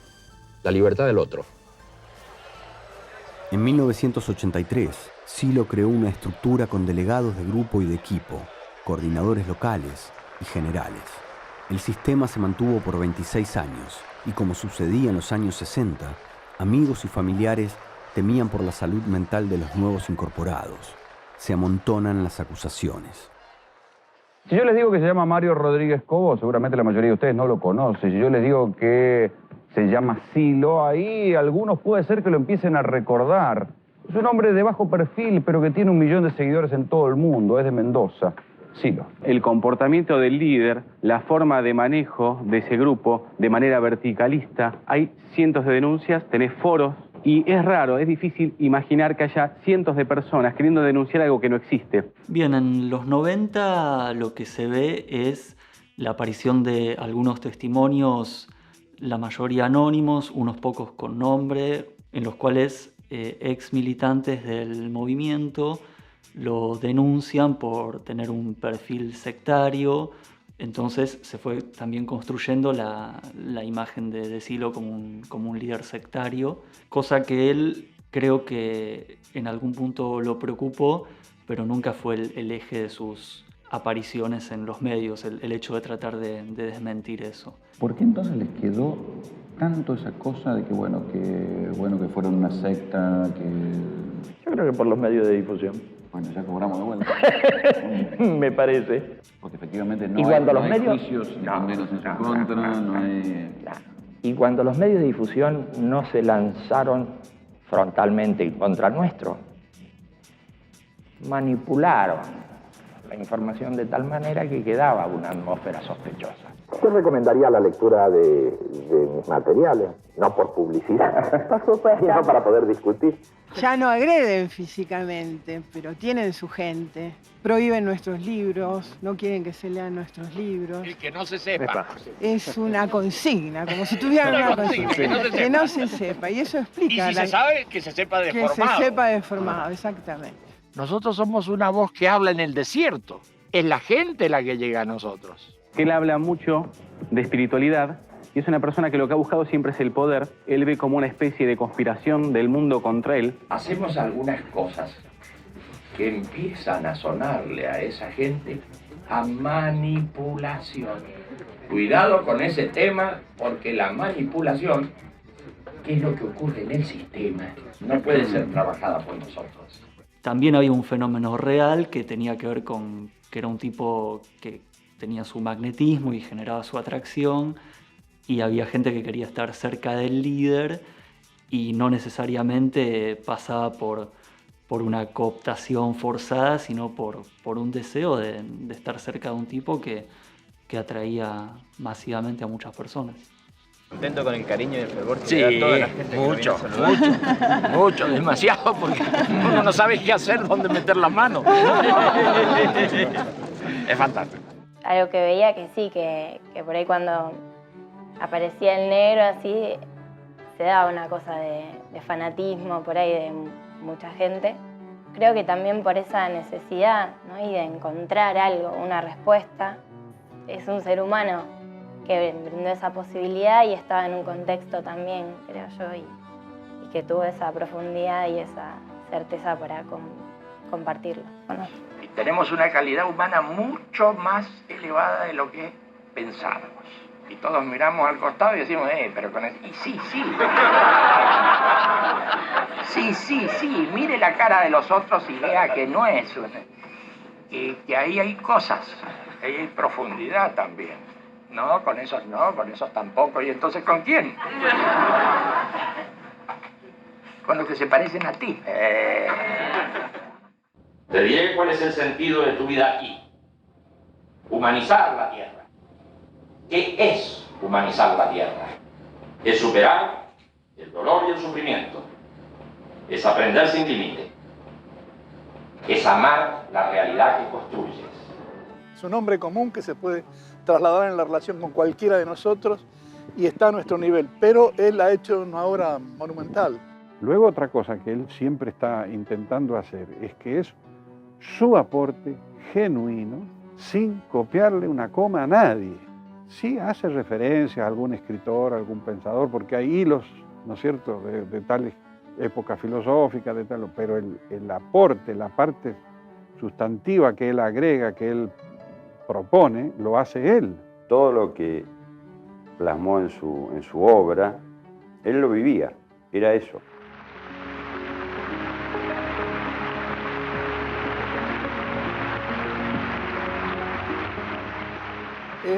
La libertad del otro. En 1983, Silo creó una estructura con delegados de grupo y de equipo, coordinadores locales y generales. El sistema se mantuvo por 26 años y, como sucedía en los años 60, amigos y familiares temían por la salud mental de los nuevos incorporados. Se amontonan las acusaciones. Si yo les digo que se llama Mario Rodríguez Cobo, seguramente la mayoría de ustedes no lo conoce. Si yo les digo que se llama Silo, ahí algunos puede ser que lo empiecen a recordar. Es un hombre de bajo perfil, pero que tiene 1 millón de seguidores en todo el mundo. Es de Mendoza. Silo. El comportamiento del líder, la forma de manejo de ese grupo de manera verticalista. Hay cientos de denuncias, tenés foros. Y es raro, es difícil imaginar que haya cientos de personas queriendo denunciar algo que no existe. Bien, en los 90 lo que se ve es la aparición de algunos testimonios, la mayoría anónimos, unos pocos con nombre, en los cuales ex militantes del movimiento lo denuncian por tener un perfil sectario. Entonces se fue también construyendo la imagen de Silo como un líder sectario, cosa que él creo que en algún punto lo preocupó, pero nunca fue el eje de sus apariciones en los medios, el hecho de tratar de desmentir eso. ¿Por qué entonces les quedó tanto esa cosa de que que fueron una secta, que... Yo creo que por los medios de difusión. Bueno, ya cobramos de vuelta. Me parece. Porque efectivamente no y cuando hay juicios ni condenas en su contra, no hay... Y cuando los medios de difusión no se lanzaron frontalmente en contra nuestro, manipularon la información de tal manera que quedaba una atmósfera sospechosa. Yo recomendaría la lectura de mis materiales, no por publicidad, sino para poder discutir. Ya no agreden físicamente, pero tienen su gente. Prohíben nuestros libros, no quieren que se lean nuestros libros. El que no se sepa. Es una consigna, como si tuvieran una consigna. Que no se sepa. Y eso explica. Y si se sabe, que se sepa deformado. Que se sepa deformado, exactamente. Nosotros somos una voz que habla en el desierto. Es la gente la que llega a nosotros. Él habla mucho de espiritualidad y es una persona que lo que ha buscado siempre es el poder. Él ve como una especie de conspiración del mundo contra él. Hacemos algunas cosas que empiezan a sonarle a esa gente a manipulación. Cuidado con ese tema, porque la manipulación, que es lo que ocurre en el sistema, no puede ser trabajada por nosotros. También había un fenómeno real que tenía que ver con que era un tipo que tenía su magnetismo y generaba su atracción, y había gente que quería estar cerca del líder y no necesariamente pasaba por una cooptación forzada, sino por un deseo de estar cerca de un tipo que atraía masivamente a muchas personas. Contento con el cariño y el fervor que Sí, le da toda la gente mucho, que viene a saludar. mucho, demasiado, porque uno no sabe qué hacer, dónde meter la mano. Es fantástico. Algo que veía que sí, que por ahí cuando aparecía el negro así, se daba una cosa de fanatismo por ahí de mucha gente. Creo que también por esa necesidad, ¿no? Y de encontrar algo, una respuesta. Es un ser humano que brindó esa posibilidad y estaba en un contexto también, creo yo, y que tuvo esa profundidad y esa certeza para compartirlo. ¿No? Y tenemos una calidad humana mucho más elevada de lo que pensábamos. Y todos miramos al costado y decimos, pero con eso... Y sí. Sí, mire la cara de los otros y vea que no es que ahí hay cosas, ahí hay profundidad también. No, con esos tampoco. ¿Y entonces con quién? Con los que se parecen a ti. Te diré cuál es el sentido de tu vida aquí. Humanizar la tierra. ¿Qué es humanizar la tierra? Es superar el dolor y el sufrimiento. Es aprender sin límite. Es amar la realidad que construyes. Es un hombre común que se puede trasladar en la relación con cualquiera de nosotros y está a nuestro nivel, pero él ha hecho una obra monumental. Luego otra cosa que él siempre está intentando hacer es que es su aporte genuino, sin copiarle una coma a nadie. Sí hace referencia a algún escritor, a algún pensador, porque hay hilos, ¿no es cierto?, de tal época filosófica, de tal, pero el aporte, la parte sustantiva que él agrega, que él propone, lo hace él. Todo lo que plasmó en su obra, él lo vivía, era eso.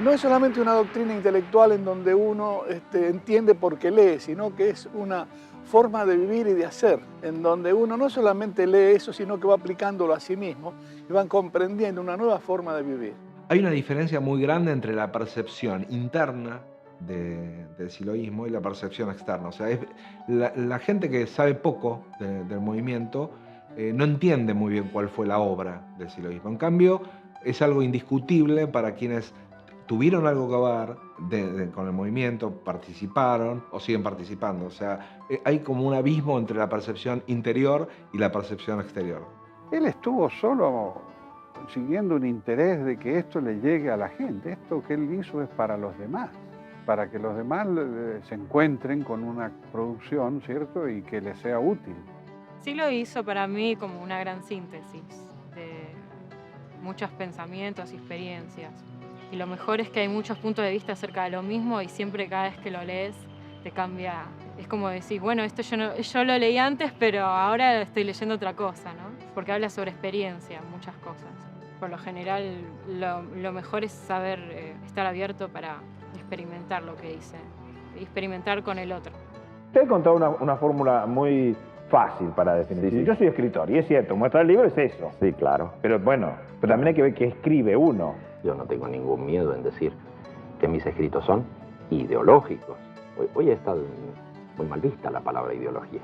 No es solamente una doctrina intelectual en donde uno entiende por qué lee, sino que es una forma de vivir y de hacer, en donde uno no solamente lee eso, sino que va aplicándolo a sí mismo y van comprendiendo una nueva forma de vivir. Hay una diferencia muy grande entre la percepción interna del siloísmo y la percepción externa. O sea, la gente que sabe poco del movimiento no entiende muy bien cuál fue la obra del siloísmo. En cambio, es algo indiscutible para quienes tuvieron algo que ver con el movimiento, participaron o siguen participando. O sea, hay como un abismo entre la percepción interior y la percepción exterior. Él estuvo solo siguiendo un interés de que esto le llegue a la gente. Esto que él hizo es para los demás, para que los demás se encuentren con una producción, ¿cierto?, y que les sea útil. Sí lo hizo para mí como una gran síntesis de muchos pensamientos y experiencias. Y lo mejor es que hay muchos puntos de vista acerca de lo mismo y siempre cada vez que lo lees te cambia. Es como decir, bueno, esto yo lo leí antes, pero ahora estoy leyendo otra cosa, ¿no? Porque habla sobre experiencia, muchas cosas. Por lo general, lo mejor es saber estar abierto para experimentar lo que dice, experimentar con el otro. Usted contó una fórmula muy fácil para definir. Sí. Yo soy escritor, y es cierto, muestra el libro es eso. Sí, claro. Pero bueno, pero también hay que ver qué escribe uno. Yo no tengo ningún miedo en decir que mis escritos son ideológicos. Hoy está muy mal vista la palabra ideología.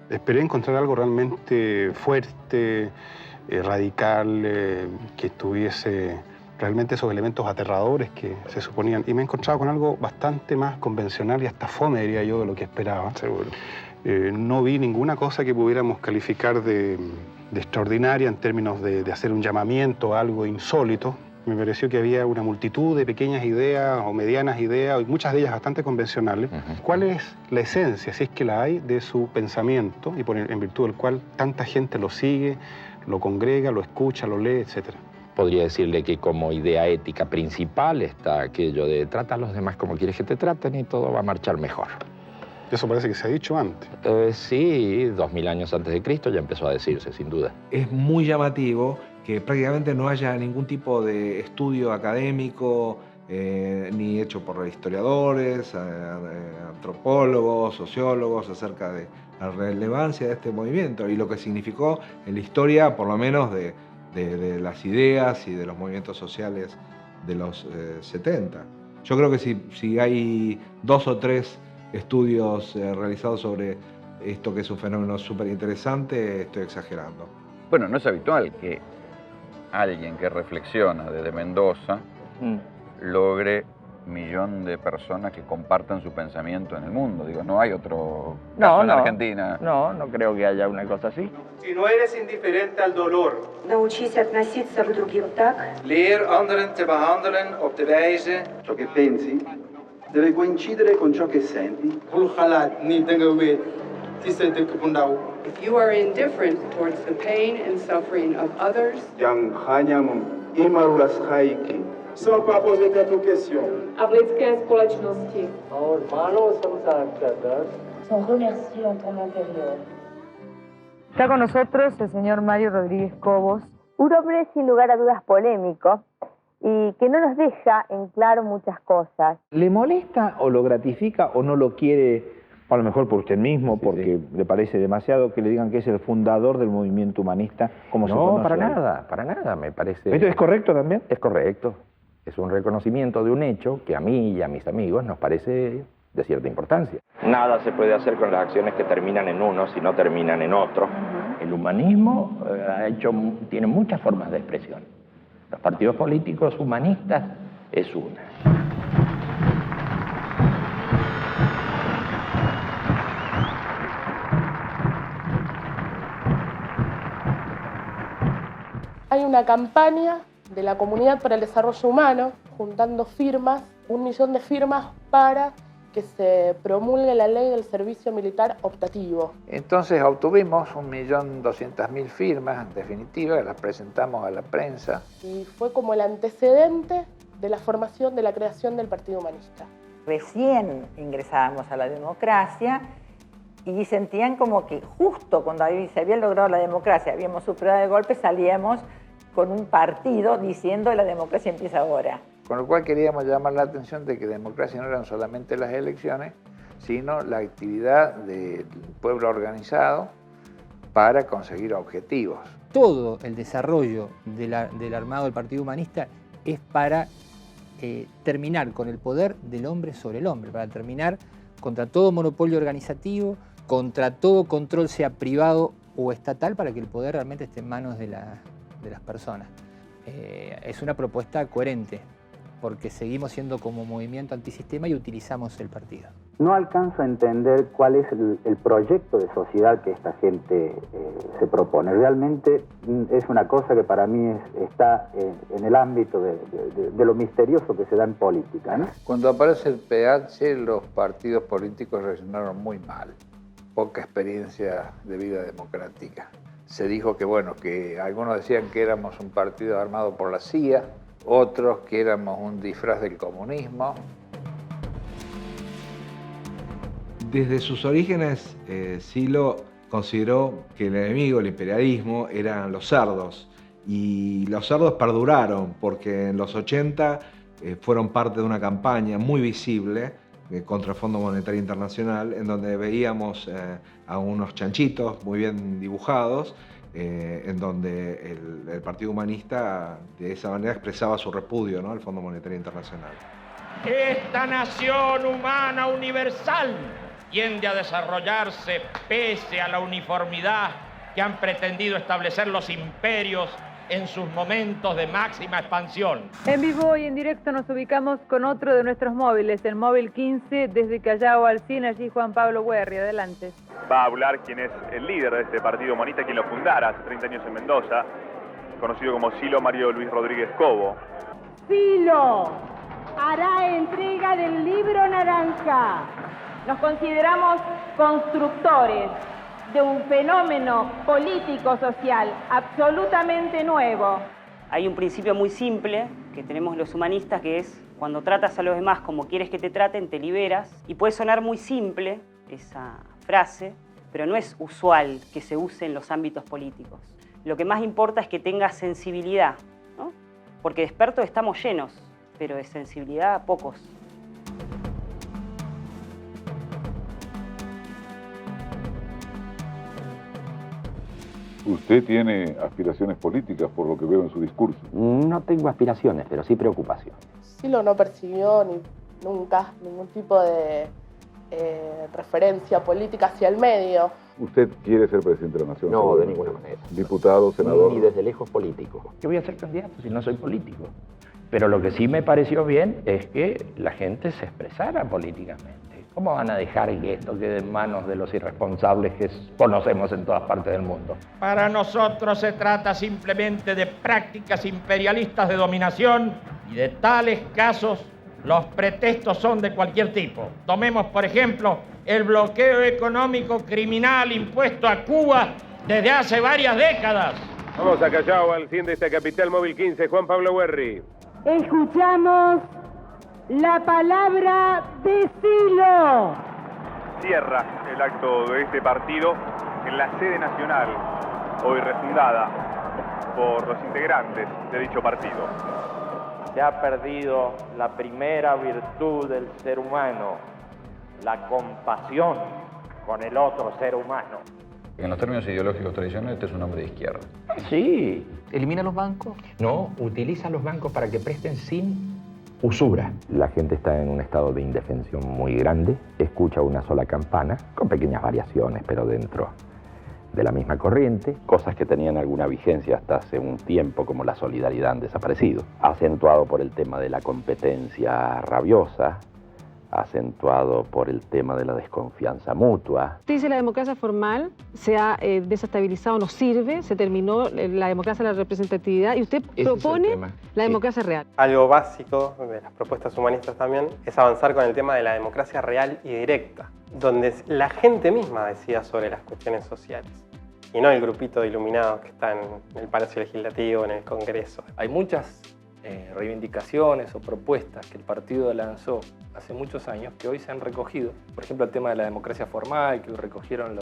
Esperé encontrar algo realmente fuerte, radical, que tuviese realmente esos elementos aterradores que se suponían. Y me he encontrado con algo bastante más convencional y hasta fome, diría yo, de lo que esperaba. Seguro. No vi ninguna cosa que pudiéramos calificar de extraordinaria en términos de hacer un llamamiento a algo insólito. Me pareció que había una multitud de pequeñas ideas o medianas ideas, y muchas de ellas bastante convencionales. ¿Cuál es la esencia, si es que la hay, de su pensamiento y en virtud del cual tanta gente lo sigue, lo congrega, lo escucha, lo lee, etcétera? Podría decirle que como idea ética principal está aquello de trata a los demás como quieres que te traten y todo va a marchar mejor. Eso parece que se ha dicho antes. Sí, 2000 años antes de Cristo ya empezó a decirse, sin duda. Es muy llamativo que prácticamente no haya ningún tipo de estudio académico, ni hecho por historiadores, antropólogos, sociólogos, acerca de la relevancia de este movimiento y lo que significó en la historia, por lo menos, de las ideas y de los movimientos sociales de los 70. Yo creo que si hay 2 o 3 estudios realizados sobre esto, que es un fenómeno súper interesante, estoy exagerando. Bueno, no es habitual que alguien que reflexiona desde Mendoza logre 1 millón de personas que compartan su pensamiento en el mundo. Digo, no hay otro caso en Argentina. No creo que haya una cosa así. Si no eres indiferente al dolor, Научись относиться к другим так, leer anderen te behandelen op de wijze ciò che pensi deve coincidere con ciò che senti. If you are indifferent towards the pain and suffering of others, Sans pas poser quelques questions. a lidské společnosti. sont remerciés en ton intérieur. Está con nosotros el señor Mario Rodríguez Cobos. Un hombre sin lugar a dudas polémico y que no nos deja en claro muchas cosas. ¿Le molesta o lo gratifica o no lo quiere, a lo mejor por usted mismo, porque le parece demasiado que le digan que es el fundador del movimiento humanista, como se conoce? No, para nada, me parece... ¿Esto es correcto también? Es correcto. Es un reconocimiento de un hecho que a mí y a mis amigos nos parece de cierta importancia. Nada se puede hacer con las acciones que terminan en uno si no terminan en otro. El humanismo tiene muchas formas de expresión. Los partidos políticos humanistas es una. Hay una campaña de la Comunidad para el Desarrollo Humano, juntando firmas, 1 millón de firmas para que se promulgue la ley del servicio militar optativo. Entonces obtuvimos 1.200.000 firmas, en definitiva, las presentamos a la prensa. Y fue como el antecedente de la formación, de la creación del Partido Humanista. Recién ingresábamos a la democracia y sentían como que justo cuando se había logrado la democracia, habíamos superado el golpe, salíamos con un partido diciendo la democracia empieza ahora. Con lo cual queríamos llamar la atención de que democracia no eran solamente las elecciones, sino la actividad del pueblo organizado para conseguir objetivos. Todo el desarrollo del armado del Partido Humanista es para terminar con el poder del hombre sobre el hombre, para terminar contra todo monopolio organizativo, contra todo control, sea privado o estatal, para que el poder realmente esté en manos de las personas. Es una propuesta coherente, porque seguimos siendo como movimiento antisistema y utilizamos el partido. No alcanzo a entender cuál es el proyecto de sociedad que esta gente se propone. Realmente es una cosa que para mí está en el ámbito de lo misterioso que se da en política, ¿no? Cuando aparece el PH, los partidos políticos reaccionaron muy mal. Poca experiencia de vida democrática. Se dijo que, bueno, que algunos decían que éramos un partido armado por la CIA, otros que éramos un disfraz del comunismo. Desde sus orígenes, Silo consideró que el enemigo, el imperialismo, eran los cerdos. Y los cerdos perduraron porque en los 80 fueron parte de una campaña muy visible contra el Fondo Monetario Internacional, en donde veíamos a unos chanchitos muy bien dibujados, en donde el Partido Humanista de esa manera expresaba su repudio, ¿no?, al Fondo Monetario Internacional. Esta nación humana universal tiende a desarrollarse pese a la uniformidad que han pretendido establecer los imperios en sus momentos de máxima expansión. En vivo y en directo nos ubicamos con otro de nuestros móviles, el móvil 15, desde Callao al Cine, allí Juan Pablo Guerri. Adelante. Va a hablar quien es el líder de este partido monista, quien lo fundara hace 30 años en Mendoza, conocido como Silo Mario Luis Rodríguez Cobo. Silo hará entrega del libro naranja. Nos consideramos constructores de un fenómeno político-social absolutamente nuevo. Hay un principio muy simple que tenemos los humanistas, que es cuando tratas a los demás como quieres que te traten, te liberas. Y puede sonar muy simple esa frase, pero no es usual que se use en los ámbitos políticos. Lo que más importa es que tengas sensibilidad, ¿no? Porque de expertos estamos llenos, pero de sensibilidad pocos. ¿Usted tiene aspiraciones políticas por lo que veo en su discurso? No tengo aspiraciones, pero sí preocupaciones. Silo no percibió nunca ningún tipo de referencia política hacia el medio. ¿Usted quiere ser presidente de la Nación? No, de ninguna manera. Diputado, senador. Ni desde lejos político. Yo voy a ser candidato si no soy político. Pero lo que sí me pareció bien es que la gente se expresara políticamente. ¿Cómo van a dejar que esto quede en manos de los irresponsables que conocemos en todas partes del mundo? Para nosotros se trata simplemente de prácticas imperialistas de dominación y de tales casos los pretextos son de cualquier tipo. Tomemos, por ejemplo, el bloqueo económico criminal impuesto a Cuba desde hace varias décadas. Vamos a Callao, al fin de esta capital móvil 15, Juan Pablo Guerri. Escuchamos la palabra de Silo. Cierra el acto de este partido en la sede nacional, hoy refundada por los integrantes de dicho partido. Se ha perdido la primera virtud del ser humano, la compasión con el otro ser humano. En los términos ideológicos tradicionales, este es un hombre de izquierda. Sí. ¿Elimina los bancos? No, utiliza los bancos para que presten sin usura. La gente está en un estado de indefensión muy grande, escucha una sola campana, con pequeñas variaciones, pero dentro de la misma corriente. Cosas que tenían alguna vigencia hasta hace un tiempo, como la solidaridad, han desaparecido. Acentuado por el tema de la competencia rabiosa, acentuado por el tema de la desconfianza mutua. Usted dice la democracia formal se ha desestabilizado, no sirve, se terminó la democracia de la representatividad y usted propone la democracia real. Algo básico de las propuestas humanistas también es avanzar con el tema de la democracia real y directa, donde la gente misma decida sobre las cuestiones sociales y no el grupito de iluminados que está en el Palacio Legislativo, en el Congreso. Hay muchas reivindicaciones o propuestas que el partido lanzó hace muchos años que hoy se han recogido. Por ejemplo, el tema de la democracia formal, que hoy recogieron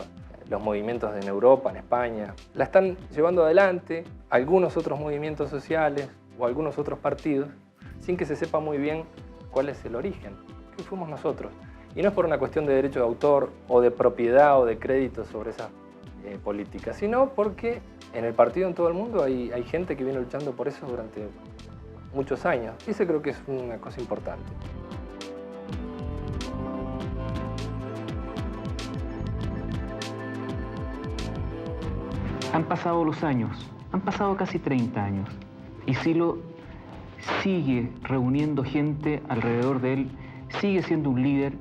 los movimientos en Europa, en España. La están llevando adelante algunos otros movimientos sociales o algunos otros partidos sin que se sepa muy bien cuál es el origen, que fuimos nosotros. Y no es por una cuestión de derecho de autor o de propiedad o de crédito sobre esa política, sino porque en el partido en todo el mundo hay gente que viene luchando por eso durante muchos años. Y eso creo que es una cosa importante. Han pasado los años, han pasado casi 30 años, y Silo sigue reuniendo gente alrededor de él, sigue siendo un líder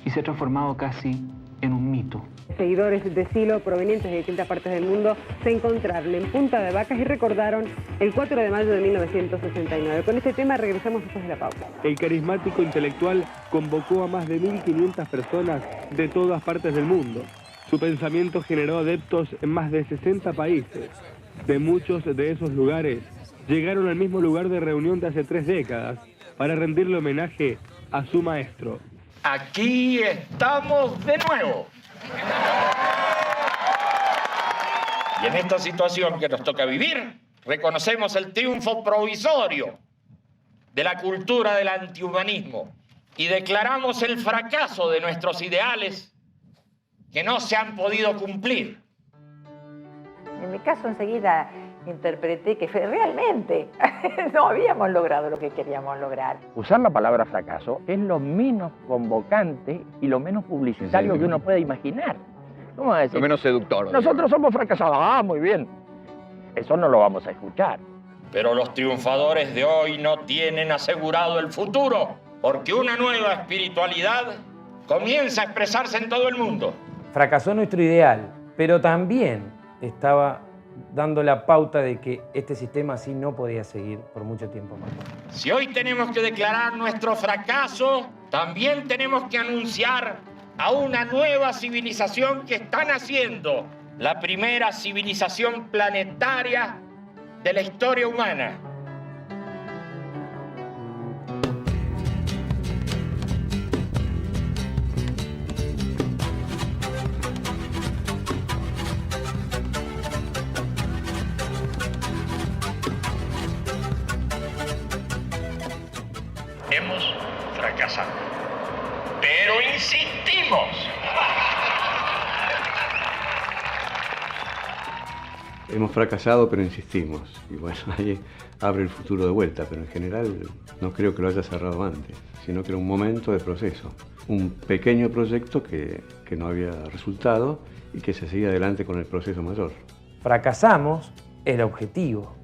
y se ha transformado casi en un mito. Seguidores de Silo provenientes de distintas partes del mundo se encontraron en Punta de Vacas y recordaron el 4 de mayo de 1969. Con este tema regresamos después de la pausa. El carismático intelectual convocó a más de 1.500 personas de todas partes del mundo. Su pensamiento generó adeptos en más de 60 países. De muchos de esos lugares llegaron al mismo lugar de reunión de hace 3 décadas para rendirle homenaje a su maestro. Aquí estamos de nuevo. Y en esta situación que nos toca vivir, reconocemos el triunfo provisorio de la cultura del antihumanismo y declaramos el fracaso de nuestros ideales que no se han podido cumplir. En mi caso enseguida interpreté que realmente no habíamos logrado lo que queríamos lograr. Usar la palabra fracaso es lo menos convocante y lo menos publicitario que uno puede imaginar. ¿Cómo decir? Lo menos seductor. Nosotros somos fracasados. Ah, muy bien. Eso no lo vamos a escuchar. Pero los triunfadores de hoy no tienen asegurado el futuro, porque una nueva espiritualidad comienza a expresarse en todo el mundo. Fracasó nuestro ideal, pero también estaba dando la pauta de que este sistema así no podía seguir por mucho tiempo más. Si hoy tenemos que declarar nuestro fracaso, también tenemos que anunciar a una nueva civilización que está naciendo, la primera civilización planetaria de la historia humana. Hemos fracasado, pero insistimos. Hemos fracasado, pero insistimos. Y bueno, ahí abre el futuro de vuelta, pero en general no creo que lo haya cerrado antes, sino que era un momento de proceso. Un pequeño proyecto que no había resultado y que se seguía adelante con el proceso mayor. Fracasamos, el objetivo,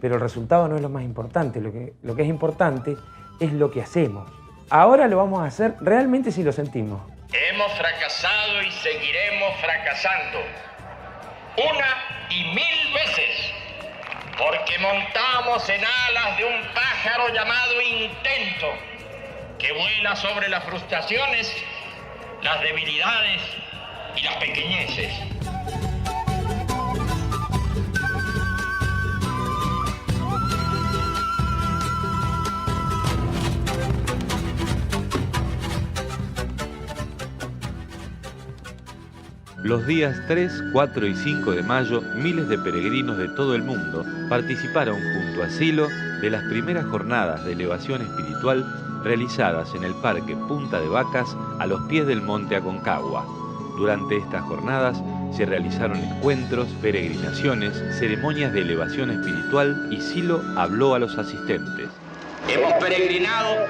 pero el resultado no es lo más importante. Lo que es importante es lo que hacemos. Ahora lo vamos a hacer realmente si lo sentimos. Hemos fracasado y seguiremos fracasando. Una y mil veces. Porque montamos en alas de un pájaro llamado intento, que vuela sobre las frustraciones, las debilidades y las pequeñeces. Los días 3, 4 y 5 de mayo, miles de peregrinos de todo el mundo participaron junto a Silo de las primeras jornadas de elevación espiritual realizadas en el Parque Punta de Vacas a los pies del Monte Aconcagua. Durante estas jornadas se realizaron encuentros, peregrinaciones, ceremonias de elevación espiritual y Silo habló a los asistentes. Hemos peregrinado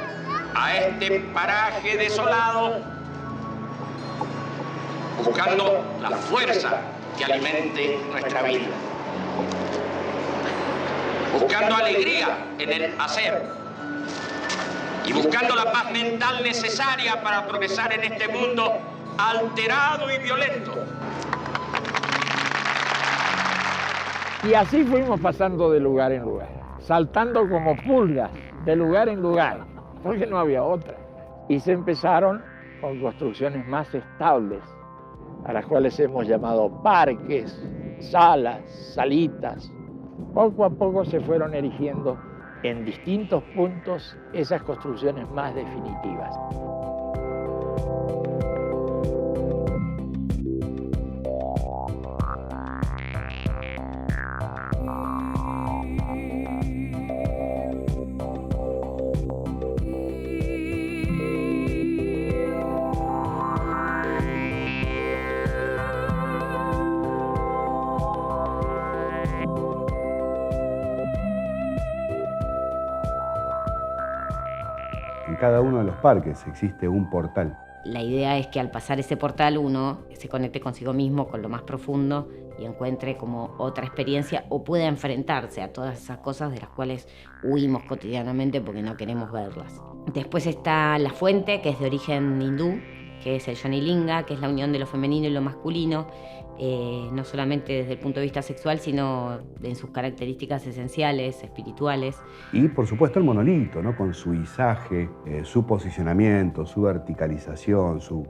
a este paraje desolado buscando la fuerza que alimente nuestra vida, buscando alegría en el hacer y buscando la paz mental necesaria para progresar en este mundo alterado y violento. Y así fuimos pasando de lugar en lugar, saltando como pulgas de lugar en lugar, porque no había otra. Y se empezaron con construcciones más estables, a las cuales hemos llamado parques, salas, salitas. Poco a poco se fueron erigiendo en distintos puntos esas construcciones más definitivas. En cada uno de los parques existe un portal. La idea es que al pasar ese portal uno se conecte consigo mismo, con lo más profundo y encuentre como otra experiencia o pueda enfrentarse a todas esas cosas de las cuales huimos cotidianamente porque no queremos verlas. Después está la fuente, que es de origen hindú, que es el Jyotirlinga, que es la unión de lo femenino y lo masculino, no solamente desde el punto de vista sexual, sino en sus características esenciales, espirituales. Y por supuesto el monolito, ¿no? Con su izaje, su posicionamiento, su verticalización, su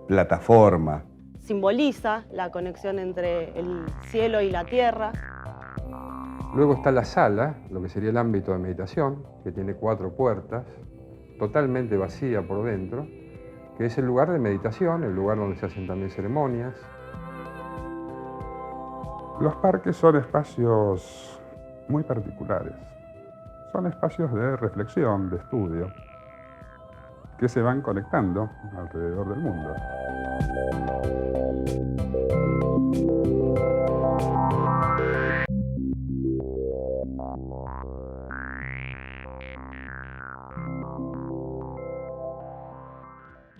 plataforma. Simboliza la conexión entre el cielo y la tierra. Luego está la sala, lo que sería el ámbito de meditación, que tiene 4 puertas, totalmente vacía por dentro, que es el lugar de meditación, el lugar donde se hacen también ceremonias. Los parques son espacios muy particulares. Son espacios de reflexión, de estudio, que se van conectando alrededor del mundo.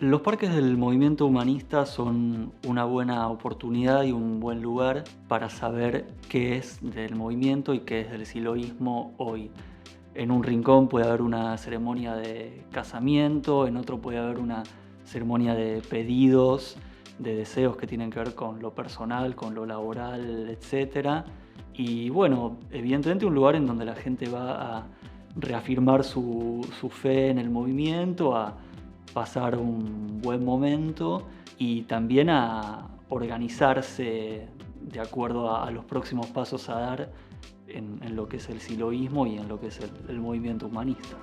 Los parques del movimiento humanista son una buena oportunidad y un buen lugar para saber qué es del movimiento y qué es del siloísmo hoy. En un rincón puede haber una ceremonia de casamiento, en otro puede haber una ceremonia de pedidos, de deseos que tienen que ver con lo personal, con lo laboral, etc. Y bueno, evidentemente un lugar en donde la gente va a reafirmar su fe en el movimiento, a pasar un buen momento y también a organizarse de acuerdo a los próximos pasos a dar en lo que es el siloísmo y en lo que es el movimiento humanista.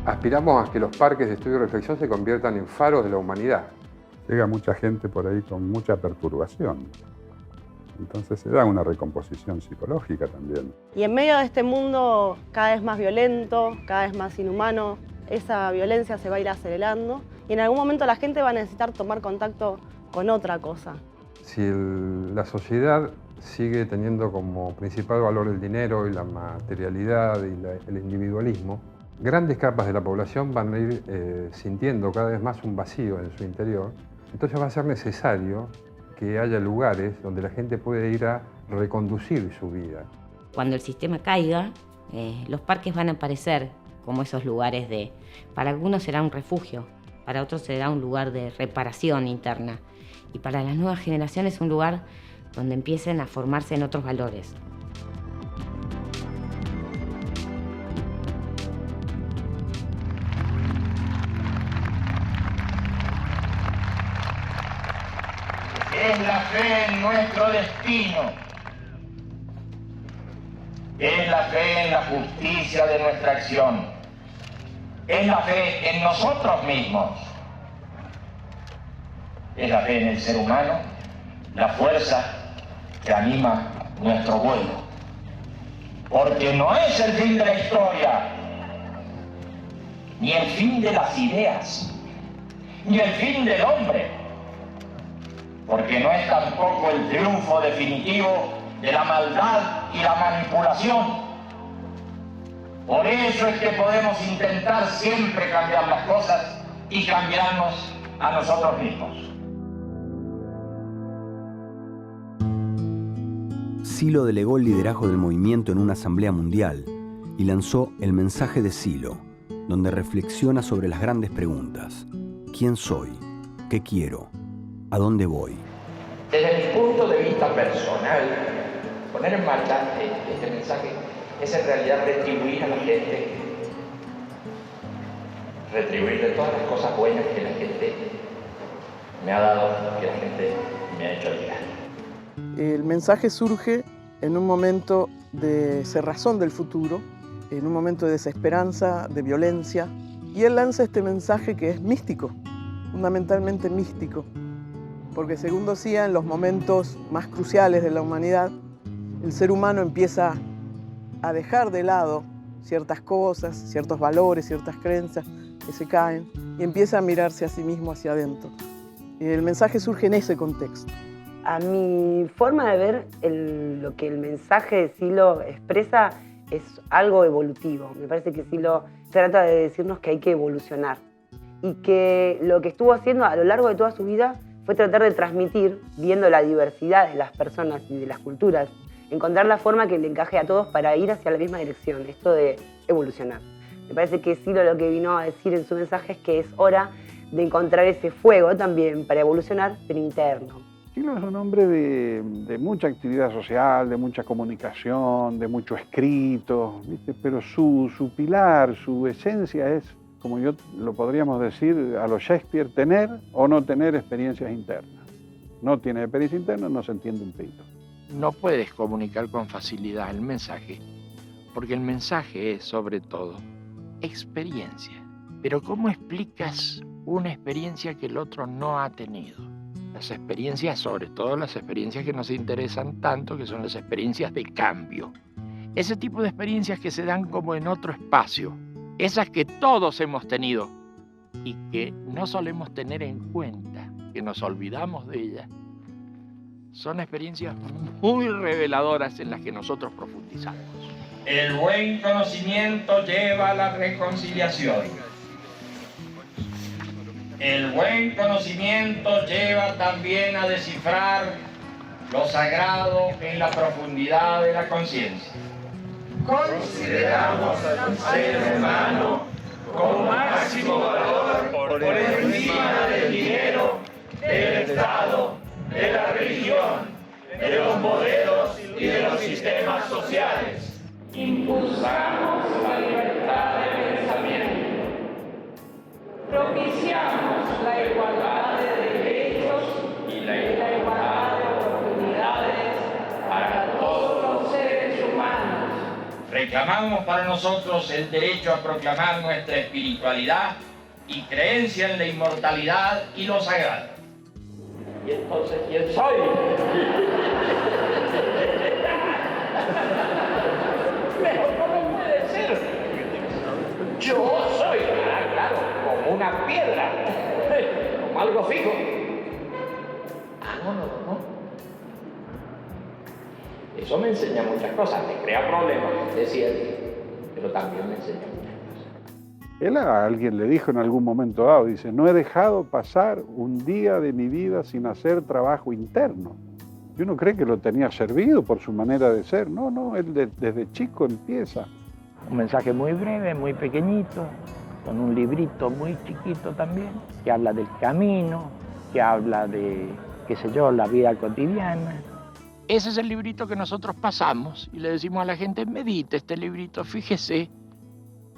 Aspiramos a que los parques de estudio y reflexión se conviertan en faros de la humanidad. Llega mucha gente por ahí con mucha perturbación. Entonces se da una recomposición psicológica también. Y en medio de este mundo cada vez más violento, cada vez más inhumano, esa violencia se va a ir acelerando y en algún momento la gente va a necesitar tomar contacto con otra cosa. Si la sociedad sigue teniendo como principal valor el dinero y la materialidad y el individualismo, grandes capas de la población van a ir sintiendo cada vez más un vacío en su interior. Entonces va a ser necesario que haya lugares donde la gente pueda ir a reconducir su vida. Cuando el sistema caiga, los parques van a aparecer como esos lugares para algunos será un refugio, para otros será un lugar de reparación interna y para las nuevas generaciones un lugar donde empiecen a formarse en otros valores. Es la fe en nuestro destino. Es la fe en la justicia de nuestra acción. Es la fe en nosotros mismos. Es la fe en el ser humano, la fuerza que anima nuestro vuelo. Porque no es el fin de la historia, ni el fin de las ideas, ni el fin del hombre. Porque no es tampoco el triunfo definitivo de la maldad y la manipulación. Por eso es que podemos intentar siempre cambiar las cosas y cambiarnos a nosotros mismos. Silo delegó el liderazgo del movimiento en una asamblea mundial y lanzó el mensaje de Silo, donde reflexiona sobre las grandes preguntas. ¿Quién soy? ¿Qué quiero? ¿A dónde voy? Desde mi punto de vista personal, poner en marcha este mensaje es en realidad retribuir a la gente, retribuirle todas las cosas buenas que la gente me ha dado, que la gente me ha hecho llegar. El mensaje surge en un momento de cerrazón del futuro, en un momento de desesperanza, de violencia, y él lanza este mensaje que es místico, fundamentalmente místico, porque según decía, en los momentos más cruciales de la humanidad, el ser humano empieza a dejar de lado ciertas cosas, ciertos valores, ciertas creencias que se caen, y empieza a mirarse a sí mismo hacia adentro. Y el mensaje surge en ese contexto. A mi forma de ver, lo que el mensaje de Silo expresa es algo evolutivo. Me parece que Silo trata de decirnos que hay que evolucionar y que lo que estuvo haciendo a lo largo de toda su vida fue tratar de transmitir, viendo la diversidad de las personas y de las culturas, encontrar la forma que le encaje a todos para ir hacia la misma dirección, esto de evolucionar. Me parece que Silo lo que vino a decir en su mensaje es que es hora de encontrar ese fuego también para evolucionar, pero interno. Silo es un hombre de mucha actividad social, de mucha comunicación, de mucho escrito, ¿viste? Pero su pilar, su esencia es, como yo lo podríamos decir a lo Shakespeare, tener o no tener experiencias internas. No tiene experiencia interna, no se entiende un pito. No puedes comunicar con facilidad el mensaje, porque el mensaje es, sobre todo, experiencia. Pero ¿cómo explicas una experiencia que el otro no ha tenido? Las experiencias, sobre todo las experiencias que nos interesan tanto, que son las experiencias de cambio. Ese tipo de experiencias que se dan como en otro espacio, esas que todos hemos tenido y que no solemos tener en cuenta, que nos olvidamos de ellas, son experiencias muy reveladoras en las que nosotros profundizamos. El buen conocimiento lleva a la reconciliación. El buen conocimiento lleva también a descifrar lo sagrado en la profundidad de la conciencia. Consideramos al ser humano con máximo valor por encima del dinero, del Estado, de la religión, de los modelos y de los sistemas sociales. Impulsamos la libertad de pensamiento. Propiciamos la igualdad de derechos y la igualdad de oportunidades para todos los seres humanos. Reclamamos para nosotros el derecho a proclamar nuestra espiritualidad y creencia en la inmortalidad y lo sagrado. ¿Y entonces quién soy? Mejor no puede ser. Yo soy, claro, como una piedra, como algo fijo. No. Eso me enseña muchas cosas, me crea problemas, es cierto, pero también me enseña muchas cosas. Él a alguien le dijo en algún momento dado, dice, no he dejado pasar un día de mi vida sin hacer trabajo interno. Y uno cree que lo tenía servido por su manera de ser. No, él desde chico empieza. Un mensaje muy breve, muy pequeñito, con un librito muy chiquito también, que habla del camino, que habla de, qué sé yo, la vida cotidiana. Ese es el librito que nosotros pasamos y le decimos a la gente, medite este librito, fíjese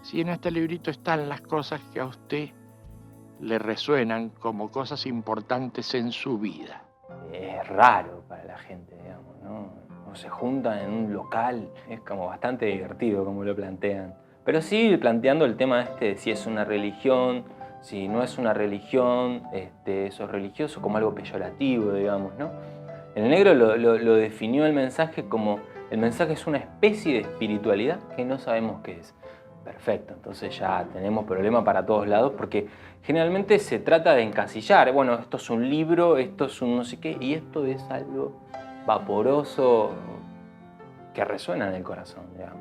si en este librito están las cosas que a usted le resuenan como cosas importantes en su vida. Es raro para la gente, digamos, ¿no? O se juntan en un local, es como bastante divertido como lo plantean. Pero sí planteando el tema de si es una religión, si no es una religión, eso es religioso como algo peyorativo, digamos, ¿no? El negro lo definió el mensaje como, el mensaje es una especie de espiritualidad que no sabemos qué es. Perfecto, entonces ya tenemos problema para todos lados porque generalmente se trata de encasillar. Bueno, esto es un libro, esto es un no sé qué, y esto es algo vaporoso que resuena en el corazón, digamos.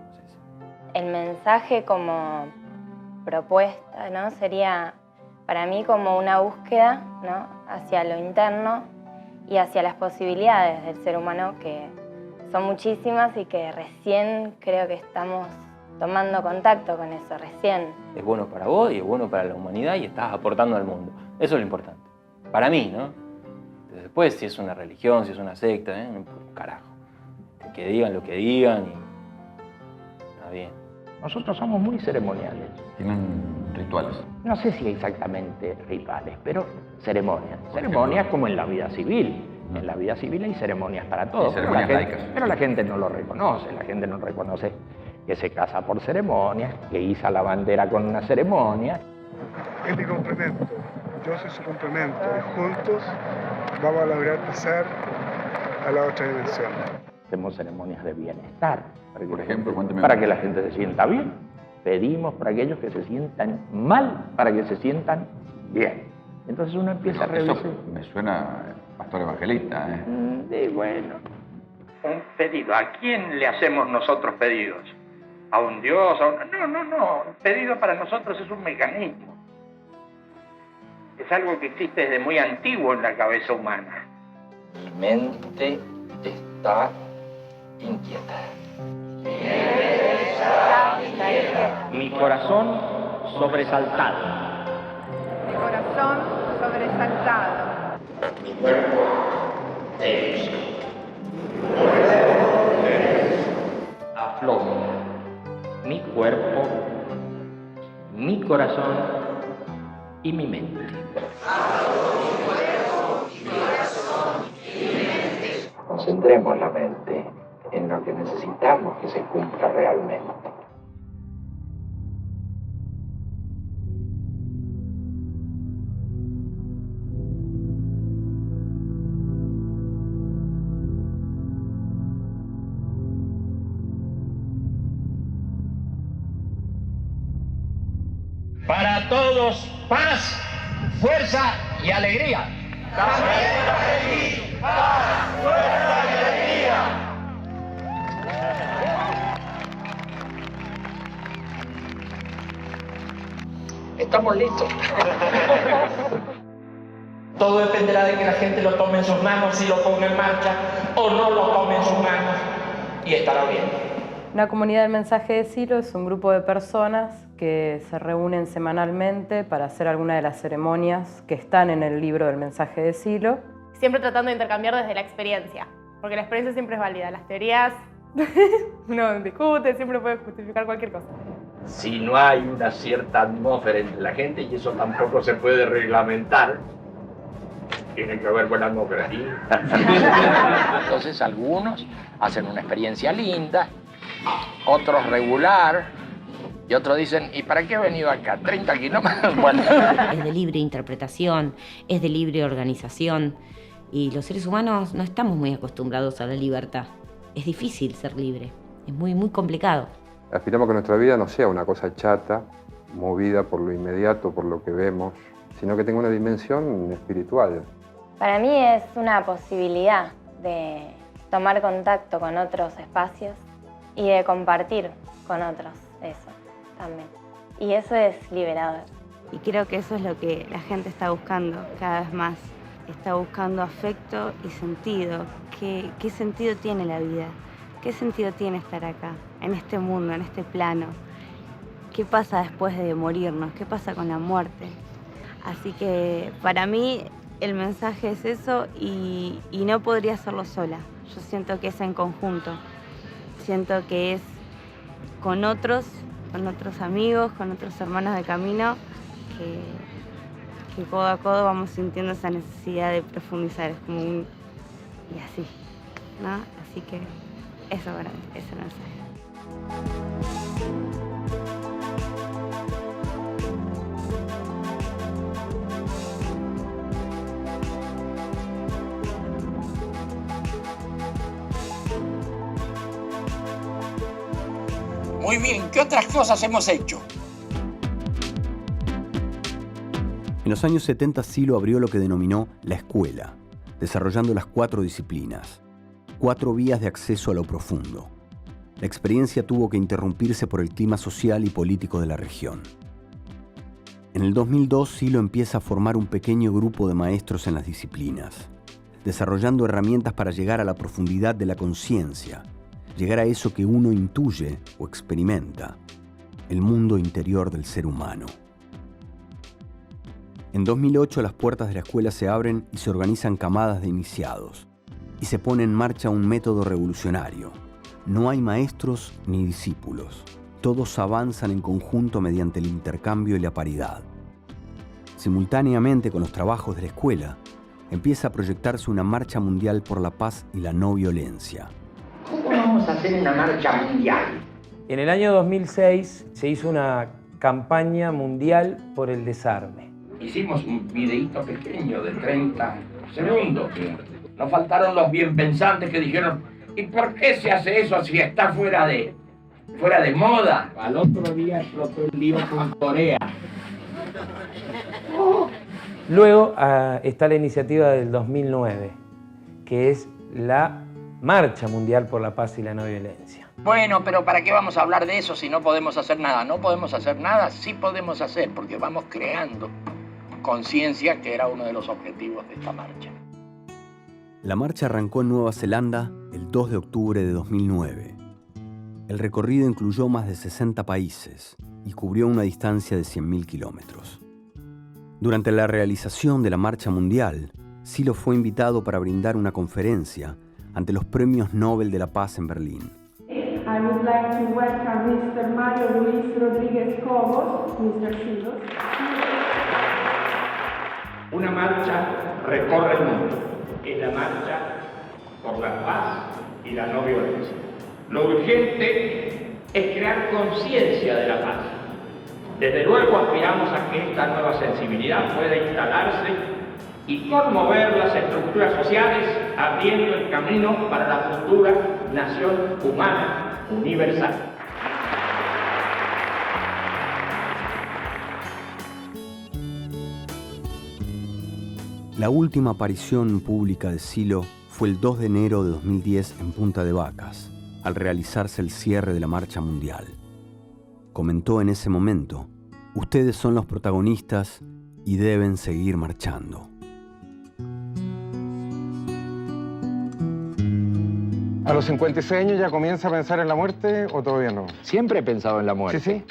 El mensaje como propuesta, ¿no? Sería para mí como una búsqueda, ¿no? Hacia lo interno y hacia las posibilidades del ser humano, que son muchísimas y que recién creo que estamos tomando contacto con eso, recién. Es bueno para vos y es bueno para la humanidad y estás aportando al mundo. Eso es lo importante. Para mí, ¿no? Después, si es una religión, si es una secta, carajo. Que digan lo que digan y está bien. Nosotros somos muy ceremoniales. ¿Tienen rituales? No sé si exactamente rituales, pero ceremonias. Ceremonias como en la vida civil. En la vida civil hay ceremonias para todo. Ceremonias laicas. Pero la gente no lo reconoce. La gente no reconoce que se casa por ceremonias, que iza la bandera con una ceremonia. Es mi complemento. Yo soy su complemento. Y juntos vamos a lograr pasar a la otra dimensión. Hacemos ceremonias de bienestar. Por ejemplo, cuénteme. Para que la gente se sienta bien. Pedimos para aquellos que se sientan mal, para que se sientan bien. Entonces uno empieza a revisar. Eso me suena pastor evangelista, ¿eh? Sí, bueno. Un pedido. ¿A quién le hacemos nosotros pedidos? ¿A un Dios? No. El pedido para nosotros es un mecanismo. Es algo que existe desde muy antiguo en la cabeza humana. Mi mente está inquieta. Mi corazón sobresaltado. Mi corazón sobresaltado. Mi cuerpo tenso. Afloja. Mi cuerpo, mi corazón y mi mente. Concentremos la mente en lo que necesitamos que se cumpla realmente. Para todos, paz, fuerza y alegría. Paz, fuerza y alegría. Estamos listos. Todo dependerá de que la gente lo tome en sus manos, si lo ponga en marcha o no lo tome en sus manos, y estará bien. La comunidad del mensaje de Silo es un grupo de personas que se reúnen semanalmente para hacer alguna de las ceremonias que están en el libro del mensaje de Silo. Siempre tratando de intercambiar desde la experiencia, porque la experiencia siempre es válida. Las teorías uno discute, siempre puede justificar cualquier cosa. Si no hay una cierta atmósfera entre la gente, y eso tampoco se puede reglamentar, tiene que haber buena atmósfera. Entonces algunos hacen una experiencia linda, otros regular, y otros dicen, ¿y para qué he venido acá? 30 kilómetros. Bueno. Es de libre interpretación, es de libre organización, y los seres humanos no estamos muy acostumbrados a la libertad. Es difícil ser libre, es muy complicado. Aspiramos que nuestra vida no sea una cosa chata, movida por lo inmediato, por lo que vemos, sino que tenga una dimensión espiritual. Para mí es una posibilidad de tomar contacto con otros espacios y de compartir con otros eso también. Y eso es liberador. Y creo que eso es lo que la gente está buscando cada vez más. Está buscando afecto y sentido. ¿Qué sentido tiene la vida? ¿Qué sentido tiene estar acá, en este mundo, en este plano? ¿Qué pasa después de morirnos? ¿Qué pasa con la muerte? Así que para mí el mensaje es eso y no podría hacerlo sola. Yo siento que es en conjunto. Siento que es con otros amigos, con otros hermanos de camino, que codo a codo vamos sintiendo esa necesidad de profundizar. Es como un... y así, ¿no? Así que eso para mí es el mensaje. Muy bien, ¿qué otras cosas hemos hecho? En los años 70 Silo abrió lo que denominó la escuela, desarrollando las 4 disciplinas, 4 vías de acceso a lo profundo. La experiencia tuvo que interrumpirse por el clima social y político de la región. En el 2002 Silo empieza a formar un pequeño grupo de maestros en las disciplinas, desarrollando herramientas para llegar a la profundidad de la conciencia, llegar a eso que uno intuye o experimenta, el mundo interior del ser humano. En 2008 las puertas de la escuela se abren y se organizan camadas de iniciados, y se pone en marcha un método revolucionario. No hay maestros ni discípulos, todos avanzan en conjunto mediante el intercambio y la paridad. Simultáneamente con los trabajos de la escuela, empieza a proyectarse una marcha mundial por la paz y la no violencia. ¿Cómo vamos a hacer una marcha mundial? En el año 2006 se hizo una campaña mundial por el desarme. Hicimos un videíto pequeño de 30 segundos. Nos faltaron los bien pensantes que dijeron, ¿y por qué se hace eso si está fuera de moda? Al otro día explotó el lío con Corea. Luego está la iniciativa del 2009, que es la Marcha Mundial por la Paz y la No Violencia. Bueno, pero ¿para qué vamos a hablar de eso si no podemos hacer nada? No podemos hacer nada, sí podemos hacer, porque vamos creando conciencia, que era uno de los objetivos de esta marcha. La marcha arrancó en Nueva Zelanda el 2 de octubre de 2009. El recorrido incluyó más de 60 países y cubrió una distancia de 100.000 kilómetros. Durante la realización de la Marcha Mundial, Silo fue invitado para brindar una conferencia ante los Premios Nobel de la Paz en Berlín. I would like to welcome Mr. Mario Luis Rodríguez Cobos, Mr. Silo. Una marcha recorre el mundo. Es la marcha por la paz y la no violencia. Lo urgente es crear conciencia de la paz. Desde luego aspiramos a que esta nueva sensibilidad pueda instalarse y conmover las estructuras sociales, abriendo el camino para la futura nación humana universal. La última aparición pública de Silo fue el 2 de enero de 2010 en Punta de Vacas, al realizarse el cierre de la Marcha Mundial. Comentó en ese momento Ustedes son los protagonistas y deben seguir marchando. ¿A los 56 años ya comienza a pensar en la muerte o todavía no? Siempre he pensado en la muerte. Sí.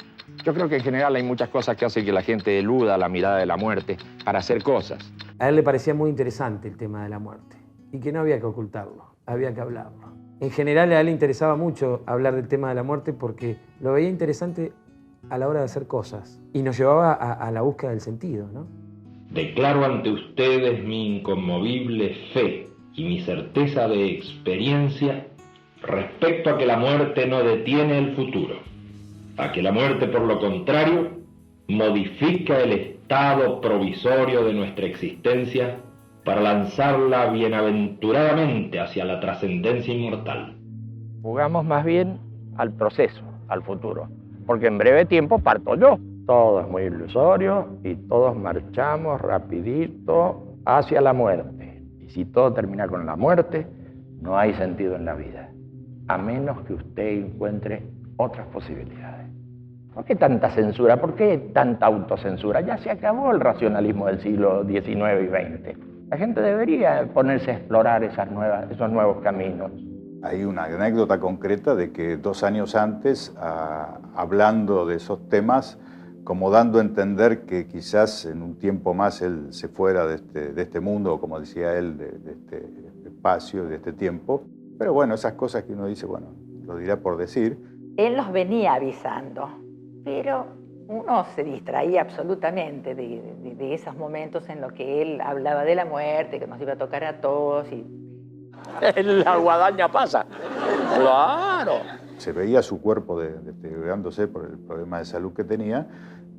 Yo creo que en general hay muchas cosas que hacen que la gente eluda la mirada de la muerte para hacer cosas. A él le parecía muy interesante el tema de la muerte y que no había que ocultarlo, había que hablarlo. En general a él le interesaba mucho hablar del tema de la muerte porque lo veía interesante a la hora de hacer cosas y nos llevaba a la búsqueda del sentido, ¿no? Declaro ante ustedes mi inconmovible fe y mi certeza de experiencia respecto a que la muerte no detiene el futuro, a que la muerte, por lo contrario, modifica el estado provisorio de nuestra existencia para lanzarla bienaventuradamente hacia la trascendencia inmortal. Jugamos más bien al proceso, al futuro, porque en breve tiempo parto yo. Todo es muy ilusorio y todos marchamos rapidito hacia la muerte. Y si todo termina con la muerte, no hay sentido en la vida, a menos que usted encuentre otras posibilidades. ¿Por qué tanta censura? ¿Por qué tanta autocensura? Ya se acabó el racionalismo del siglo XIX y XX. La gente debería ponerse a explorar esos nuevos caminos. Hay una anécdota concreta de que 2 años antes, hablando de esos temas, como dando a entender que quizás en un tiempo más él se fuera de este mundo, o como decía él, de este espacio, de este tiempo. Pero bueno, esas cosas que uno dice, bueno, lo dirá por decir. Él nos venía avisando, pero uno se distraía absolutamente de esos momentos en los que él hablaba de la muerte, que nos iba a tocar a todos. Y... La guadaña pasa. Claro. Se veía su cuerpo deteriorándose por el problema de salud que tenía,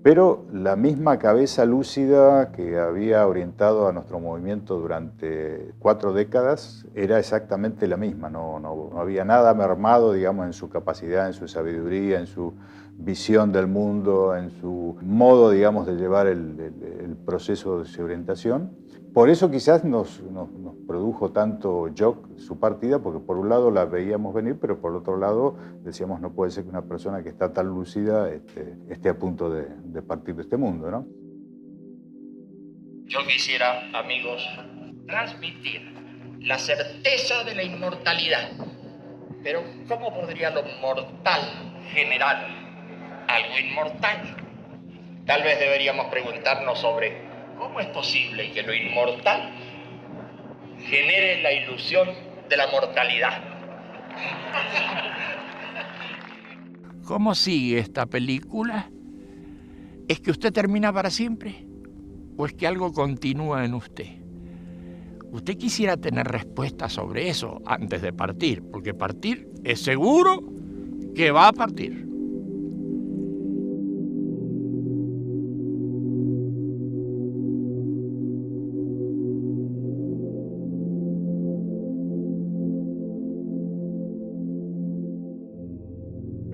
pero la misma cabeza lúcida que había orientado a nuestro movimiento durante 4 décadas era exactamente la misma. No había nada mermado, digamos, en su capacidad, en su sabiduría, en su visión del mundo, en su modo, digamos, de llevar el proceso de orientación. Por eso quizás nos produjo tanto shock su partida, porque por un lado la veíamos venir, pero por otro lado decíamos, no puede ser que una persona que está tan lúcida esté a punto de partir de este mundo, ¿no? Yo quisiera, amigos, transmitir la certeza de la inmortalidad. Pero ¿cómo podría lo mortal generar algo inmortal? Tal vez deberíamos preguntarnos sobre ¿cómo es posible que lo inmortal genere la ilusión de la mortalidad? ¿Cómo sigue esta película? ¿Es que usted termina para siempre? ¿O es que algo continúa en usted? Usted quisiera tener respuestas sobre eso antes de partir, porque partir es seguro que va a partir.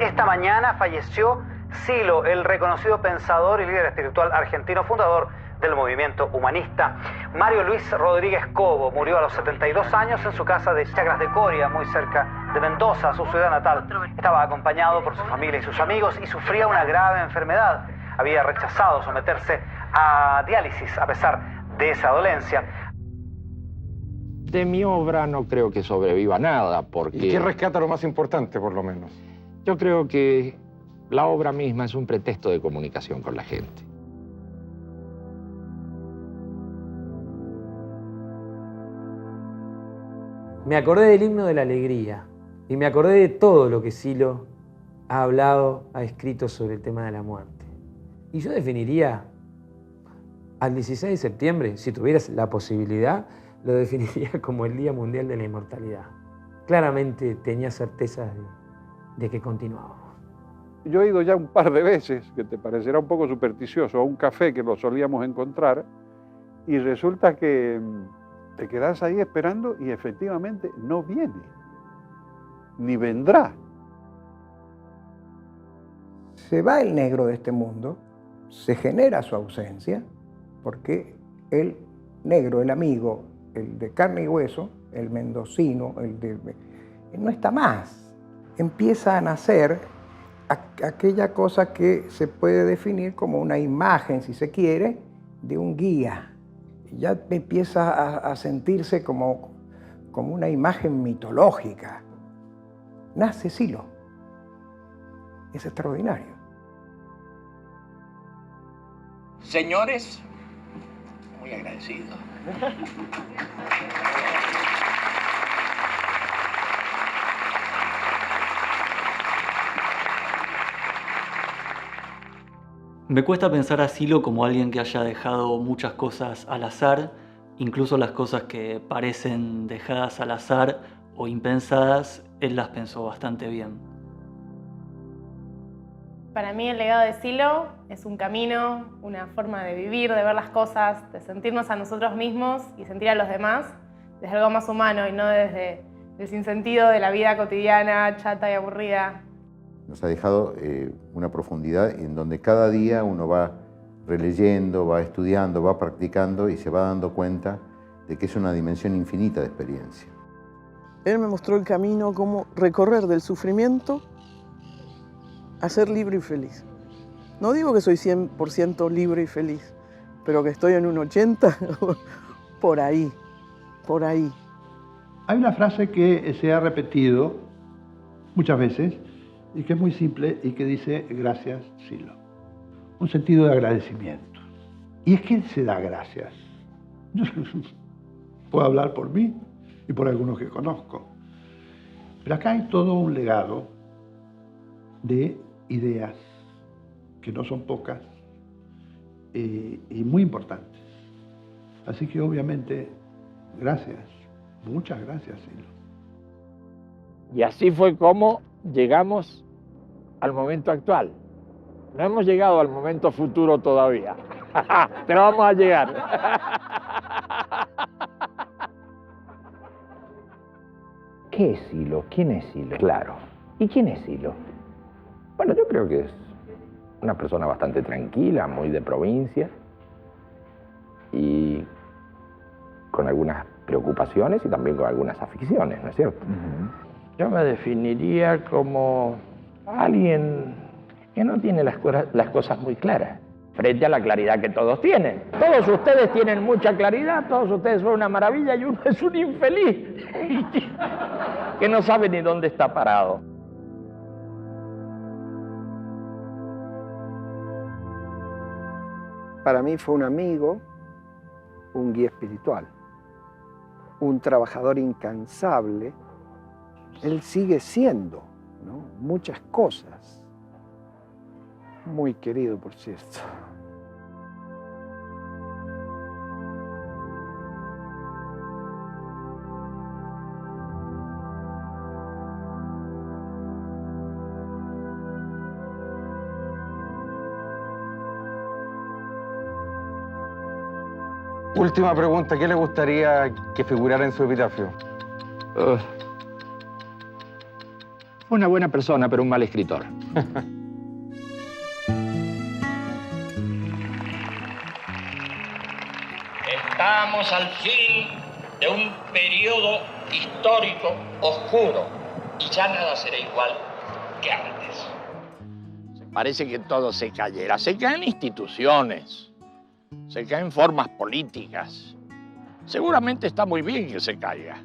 Esta mañana falleció Silo, el reconocido pensador y líder espiritual argentino, fundador del movimiento humanista. Mario Luis Rodríguez Cobo murió a los 72 años en su casa de Chagras de Coria, muy cerca de Mendoza, su ciudad natal. Estaba acompañado por su familia y sus amigos y sufría una grave enfermedad. Había rechazado someterse a diálisis a pesar de esa dolencia. De mi obra no creo que sobreviva nada, porque... ¿Y qué rescata lo más importante, por lo menos? Yo creo que la obra misma es un pretexto de comunicación con la gente. Me acordé del himno de la alegría y me acordé de todo lo que Silo ha hablado, ha escrito sobre el tema de la muerte. Y yo definiría al 16 de septiembre, si tuvieras la posibilidad, lo definiría como el Día Mundial de la Inmortalidad. Claramente tenía certeza de que continuábamos. Yo he ido ya un par de veces, que te parecerá un poco supersticioso, a un café que lo solíamos encontrar y resulta que te quedás ahí esperando y efectivamente no viene, ni vendrá. Se va el negro de este mundo, se genera su ausencia, porque el negro, el amigo, el de carne y hueso, el mendocino, no está más. Empieza a nacer aquella cosa que se puede definir como una imagen, si se quiere, de un guía. Ya empieza a sentirse como una imagen mitológica. Nace Silo. Es extraordinario. Señores, muy agradecido. Me cuesta pensar a Silo como alguien que haya dejado muchas cosas al azar, incluso las cosas que parecen dejadas al azar o impensadas, él las pensó bastante bien. Para mí el legado de Silo es un camino, una forma de vivir, de ver las cosas, de sentirnos a nosotros mismos y sentir a los demás desde algo más humano y no desde el sinsentido de la vida cotidiana, chata y aburrida. Nos ha dejado una profundidad en donde cada día uno va releyendo, va estudiando, va practicando y se va dando cuenta de que es una dimensión infinita de experiencia. Él me mostró el camino, cómo recorrer del sufrimiento a ser libre y feliz. No digo que soy 100% libre y feliz, pero que estoy en un 80%, por ahí, por ahí. Hay una frase que se ha repetido muchas veces y que es muy simple y que dice gracias, Silo. Un sentido de agradecimiento. Y es que se da gracias. Yo puedo hablar por mí y por algunos que conozco. Pero acá hay todo un legado de ideas que no son pocas y muy importantes. Así que obviamente, gracias, muchas gracias, Silo. Y así fue como llegamos al momento actual. No hemos llegado al momento futuro todavía, pero vamos a llegar. ¿Qué es Silo? ¿Quién es Silo? Claro. ¿Y quién es Silo? Bueno, yo creo que es una persona bastante tranquila, muy de provincia y con algunas preocupaciones y también con algunas aficiones, ¿no es cierto? Yo me definiría como alguien que no tiene las cosas muy claras, frente a la claridad que todos tienen. Todos ustedes tienen mucha claridad, todos ustedes son una maravilla y uno es un infeliz que no sabe ni dónde está parado. Para mí fue un amigo, un guía espiritual, un trabajador incansable. Él sigue siendo, ¿no?, muchas cosas. Muy querido, por cierto. Última pregunta, ¿qué le gustaría que figurara en su epitafio? Fue una buena persona, pero un mal escritor. Estamos al fin de un periodo histórico oscuro y ya nada será igual que antes. Parece que todo se cayera. Se caen instituciones, se caen formas políticas. Seguramente está muy bien que se caiga,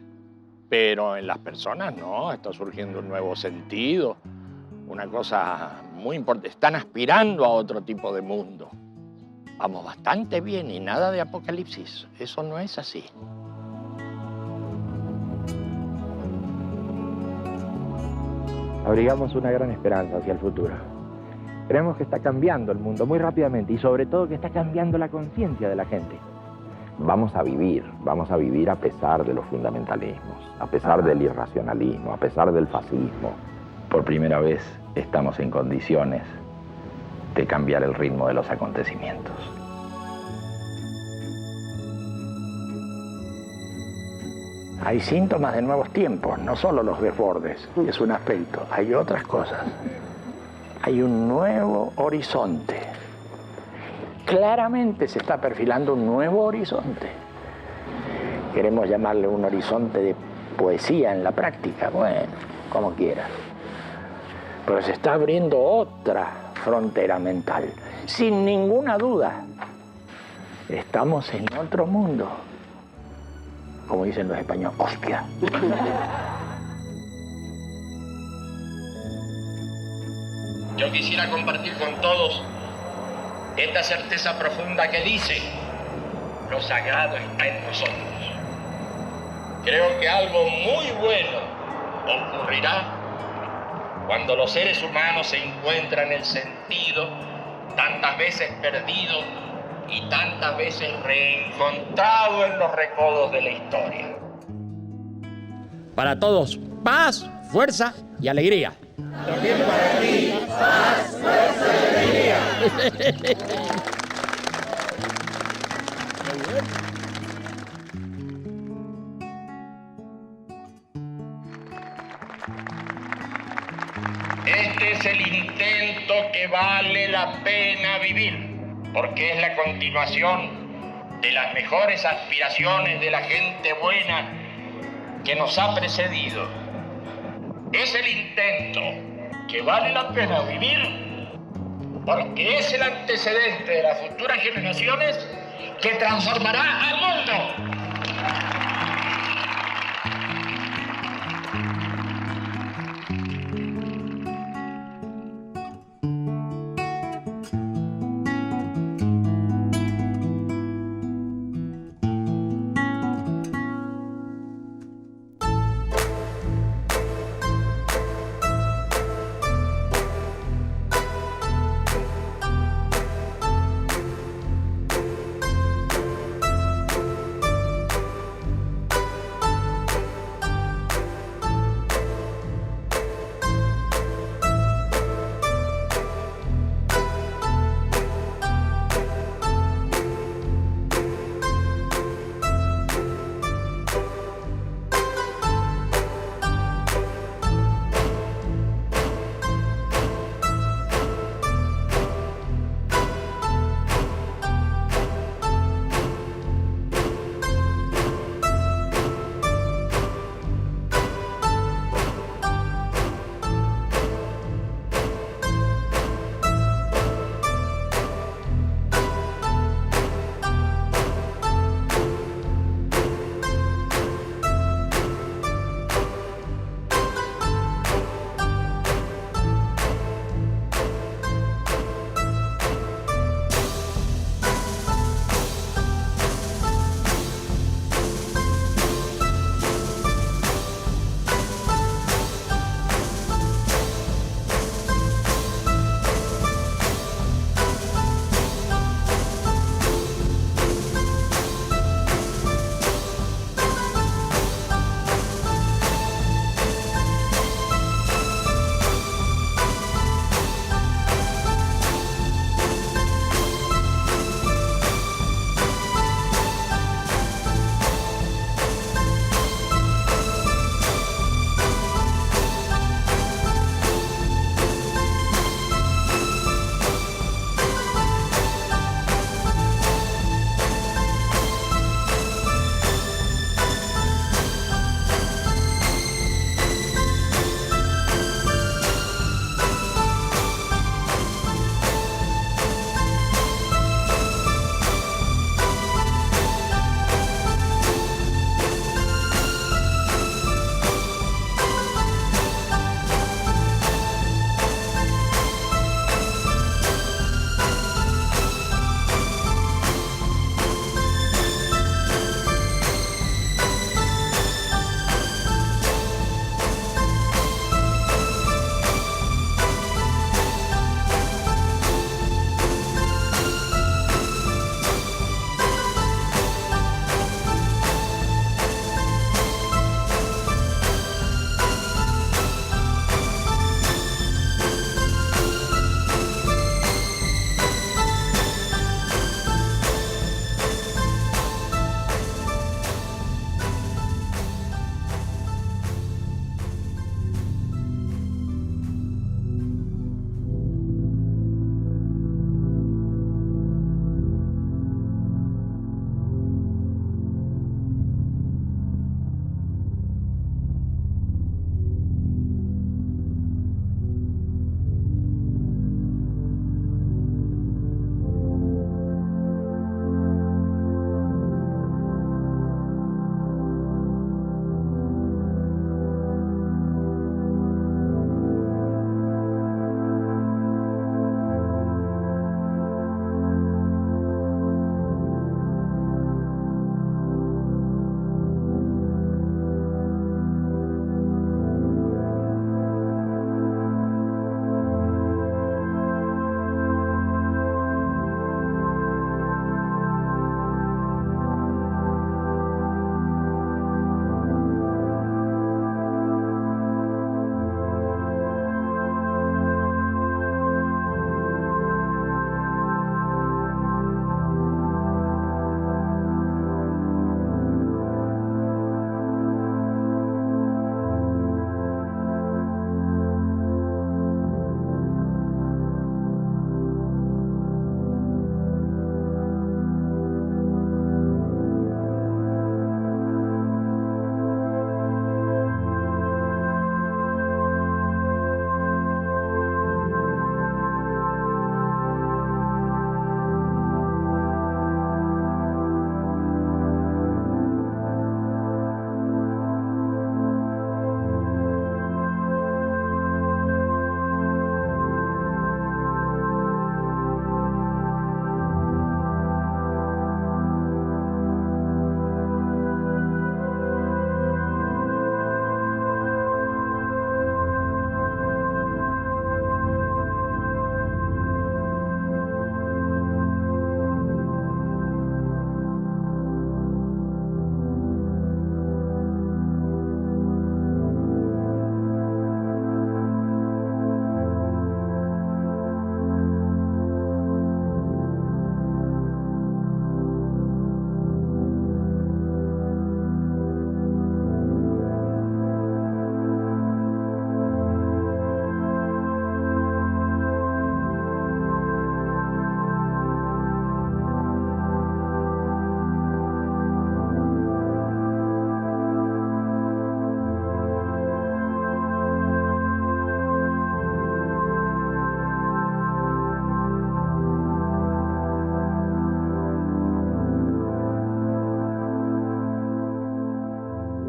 pero en las personas no, está surgiendo un nuevo sentido, una cosa muy importante. Están aspirando a otro tipo de mundo. Vamos bastante bien y nada de apocalipsis. Eso no es así. Abrigamos una gran esperanza hacia el futuro. Creemos que está cambiando el mundo muy rápidamente y sobre todo que está cambiando la conciencia de la gente. Vamos a vivir a pesar de los fundamentalismos, a pesar del irracionalismo, a pesar del fascismo. Por primera vez estamos en condiciones de cambiar el ritmo de los acontecimientos. Hay síntomas de nuevos tiempos, no solo los desbordes, es un aspecto, hay otras cosas. Hay un nuevo horizonte. Claramente se está perfilando un nuevo horizonte. Queremos llamarle un horizonte de poesía en la práctica, bueno, como quieras. Pero se está abriendo otra frontera mental, sin ninguna duda. Estamos en otro mundo, como dicen los españoles, hostia. Yo quisiera compartir con todos esta certeza profunda que dice: lo sagrado está en nosotros. Creo que algo muy bueno ocurrirá cuando los seres humanos se encuentran el sentido, tantas veces perdido y tantas veces reencontrado en los recodos de la historia. Para todos, paz, fuerza y alegría. También para ti, paz, fuerza y alegría. Este es el intento que vale la pena vivir, porque es la continuación de las mejores aspiraciones de la gente buena que nos ha precedido. Es el intento que vale la pena vivir, porque es el antecedente de las futuras generaciones que transformará al mundo.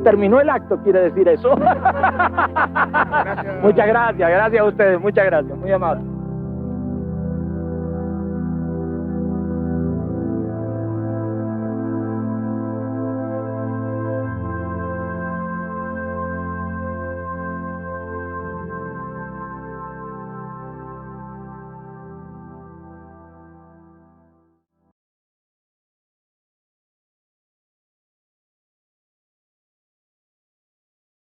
terminó el acto, quiere decir eso. Muchas gracias a ustedes, muchas gracias, muy amable.